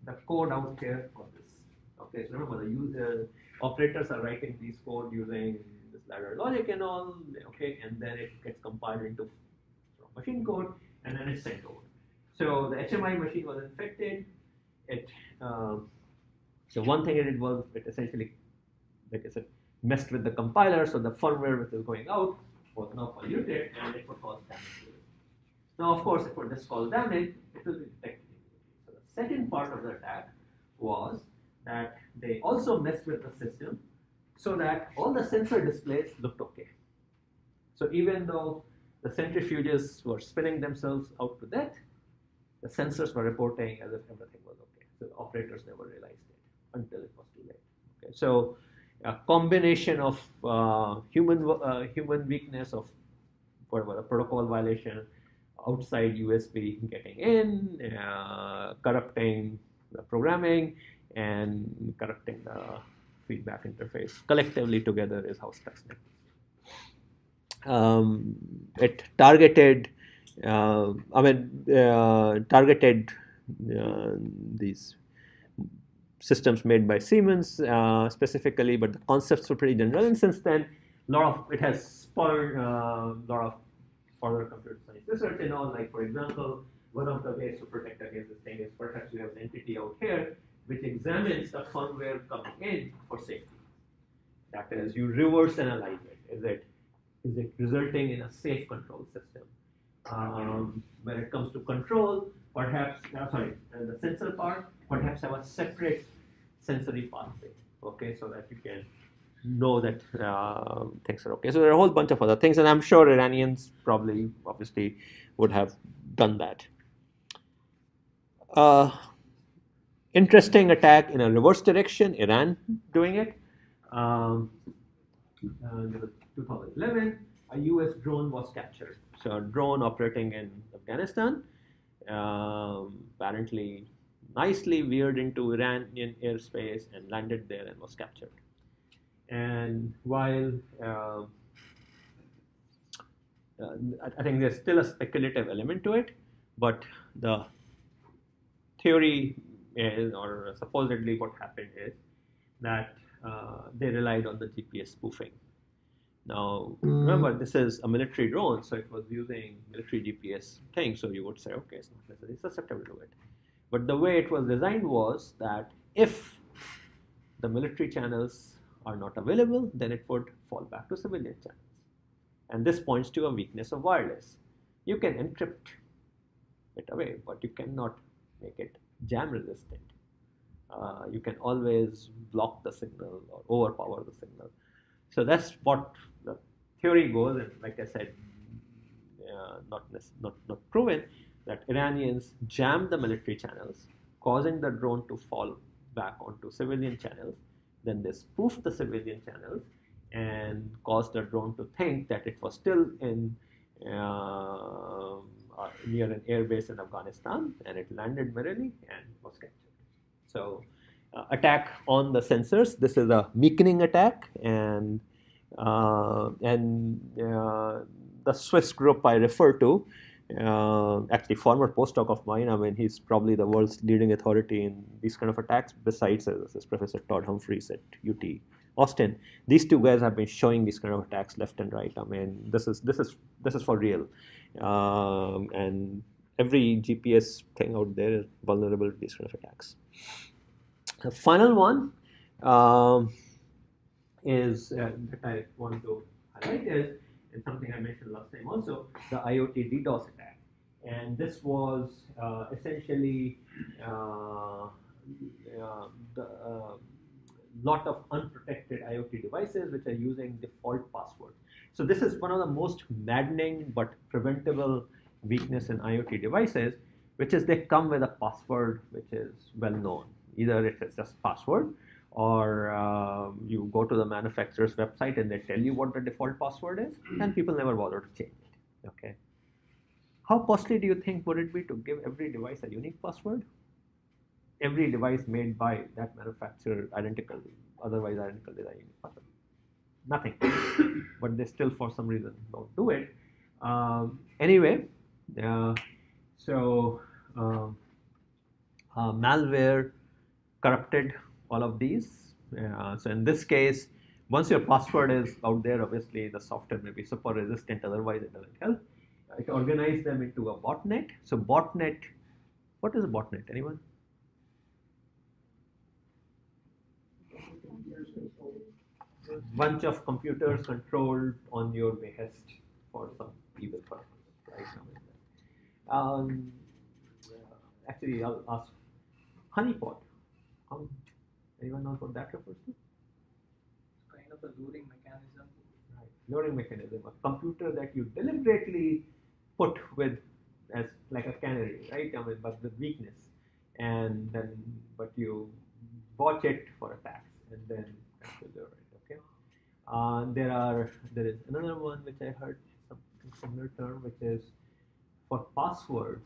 the code out here for this. Okay, so remember the user operators are writing these code using this ladder logic and all. Okay, and then it gets compiled into machine code and then it's sent over. So the HMI machine was infected. It so one thing it did was it essentially, like I said, messed with the compiler, so the firmware which is going out was now polluted and it would cause damage to it. Now, of course, if it just cause damage, it will be detected. So the second part of the attack was that they also messed with the system so that all the sensor displays looked okay. So even though the centrifuges were spinning themselves out to death, the sensors were reporting as if everything was okay. So the operators never realized it until it was too late. Okay, so a combination of human weakness of whatever a protocol violation, outside USB getting in, corrupting the programming, and corrupting the feedback interface. Collectively together is how Stuxnet. It targeted, targeted these systems made by Siemens specifically, but the concepts were pretty general. And since then, it has spurred a lot of further computer science research and all. Like for example, one of the ways to protect against this thing is perhaps you have an entity out here which examines the firmware coming in for safety. That is, you reverse analyze it. Is it resulting in a safe control system? When it comes to control, perhaps the sensor part, perhaps have a separate sensory pathway. Okay, so that you can know that things are okay. So there are a whole bunch of other things, and I'm sure Iranians probably, obviously, would have done that. Interesting attack in a reverse direction, Iran doing it. 2011, a US drone was captured. So a drone operating in Afghanistan, apparently nicely veered into Iranian airspace and landed there and was captured. And while I think there's still a speculative element to it, but the theory is, or supposedly what happened is, that they relied on the GPS spoofing. Now, remember, this is a military drone, so it was using military GPS thing, so you would say, okay, it's not necessarily susceptible to it. But the way it was designed was that if the military channels are not available, then it would fall back to civilian channels. And this points to a weakness of wireless. You can encrypt it away, but you cannot make it jam resistant. You can always block the signal or overpower the signal. So that's what the theory goes, and like I said, not proven, that Iranians jammed the military channels, causing the drone to fall back onto civilian channels. Then they spoofed the civilian channels and caused the drone to think that it was still in near an airbase in Afghanistan, and it landed merrily and was captured. So, attack on the sensors. This is a weakening attack, and the Swiss group I refer to, actually former postdoc of mine. I mean, he's probably the world's leading authority in these kind of attacks. Besides, this Professor Todd Humphreys at UT Austin. These two guys have been showing these kind of attacks left and right. I mean, this is for real, and every GPS thing out there is vulnerable to these kind of attacks. The final one is that I want to highlight is something I mentioned last time also, the IoT DDoS attack. And this was essentially lot of unprotected IoT devices which are using default passwords. So this is one of the most maddening but preventable weakness in IoT devices, which is they come with a password which is well known. Either it is just password, or you go to the manufacturer's website and they tell you what the default password is, and people never bother to change it. Okay. How costly do you think would it be to give every device a unique password? Every device made by that manufacturer otherwise identical design unique password. Nothing. But they still, for some reason, don't do it. Anyway, malware corrupted all of these. So in this case, once your password is out there, obviously the software may be super resistant, otherwise it doesn't help. It organized them into a botnet. So botnet, what is a botnet? Anyone? Bunch of computers controlled on your behest for some evil purpose, right? Actually, I'll ask honeypot. Anyone knows what that refers to? Kind of a luring mechanism. Right. Luring mechanism, a computer that you deliberately put with as like a canary, right? I mean, but with weakness, and then but you watch it for attacks, and then that's will lure it. Okay. There is another one which I heard something similar term, which is for passwords.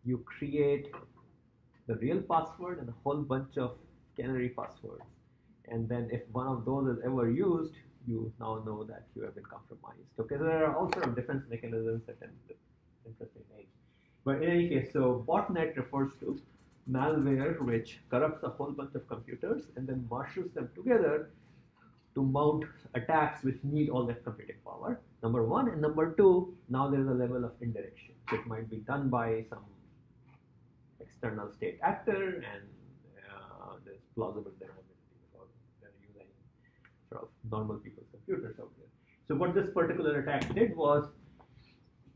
You create the real password and a whole bunch of canary passwords, and then if one of those is ever used, you now know that you have been compromised. Okay, so there are all sort of defense mechanisms that have interesting names. But in any case, so botnet refers to malware which corrupts a whole bunch of computers and then marshals them together to mount attacks which need all that computing power. Number one, and number two, now there is a level of indirection. So it might be done by some external state actor, and there's plausible deniability because they're using sort of normal people's computers out there. So what this particular attack did was,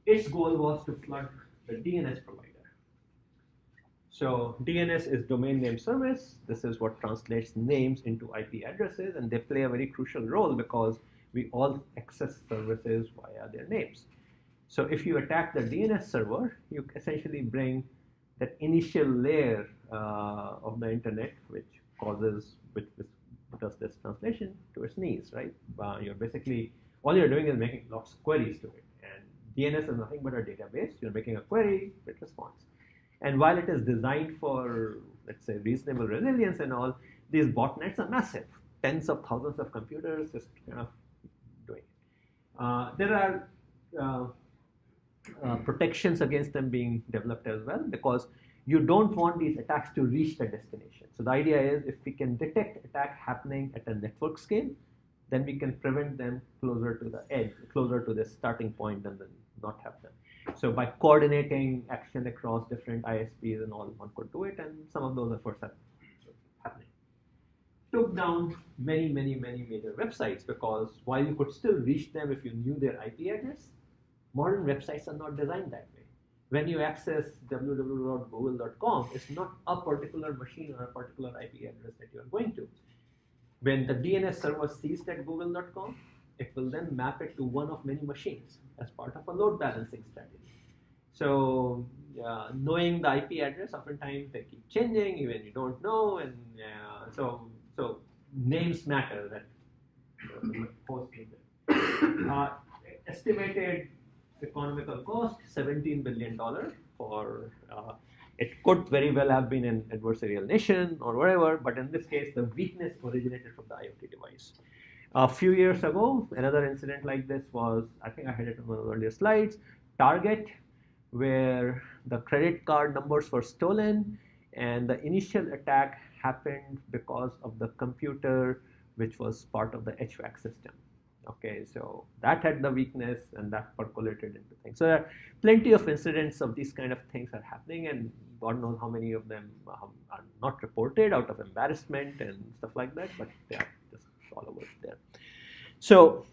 its goal was to flood the DNS provider. So DNS is domain name service. This is what translates names into IP addresses, and they play a very crucial role because we all access services via their names. So if you attack the DNS server, you essentially bring that initial layer of the internet, which does this translation to its knees, right? You're basically, all you're doing is making lots of queries to it. And DNS is nothing but a database. You're making a query, it responds. And while it is designed for, let's say, reasonable resilience and all, these botnets are massive. Tens of thousands of computers just kind of doing it. There are protections against them being developed as well, because you don't want these attacks to reach the destination. So the idea is, if we can detect attack happening at a network scale, then we can prevent them closer to the edge, closer to the starting point, and then not have them. So by coordinating action across different ISPs and all, one could do it, and some of those efforts are happening. Took down many major websites, because while you could still reach them if you knew their IP address, modern websites are not designed that way. When you access www.google.com, it's not a particular machine or a particular IP address that you're going to. When the DNS server sees that google.com, it will then map it to one of many machines as part of a load balancing strategy. So knowing the IP address, oftentimes they keep changing, even you don't know, and so names matter. That host estimated economical cost $17 billion for it could very well have been an adversarial nation or whatever, but in this case, the weakness originated from the IoT device. A few years ago, another incident like this was, I think I had it on one of the earlier slides, Target, where the credit card numbers were stolen, and the initial attack happened because of the computer which was part of the HVAC system. Okay, so that had the weakness, and that percolated into things. So there are plenty of incidents of these kind of things are happening, and God knows how many of them are not reported out of embarrassment and stuff like that, but they are just all over there. So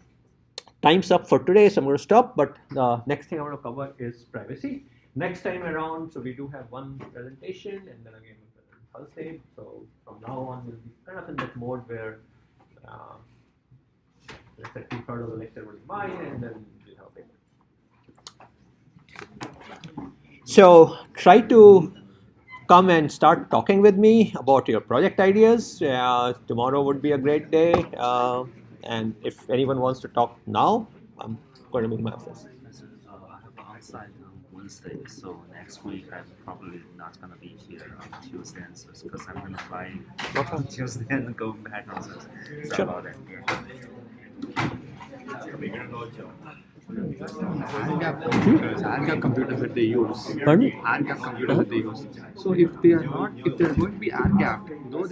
time's up for today, so I'm going to stop, but the next thing I want to cover is privacy. Next time around, so we do have one presentation, and then again we'll present Thursday. So from now on, we'll be kind of in that mode where let's say 2/3 of the lecture will be mine, and then we'll have a paper. So try to come and start talking with me about your project ideas. Tomorrow would be a great day, and if anyone wants to talk now, I'm going to make my office. I have an onsite on Wednesday, so next week I'm probably not gonna be here on Tuesday and Thursday because I'm gonna fly on Tuesday and go back on Thursday. Sorry Sure. about that. AirGap computers that they use. Pardon? AirGap computers that they use. So if they are going to be air gapped, though they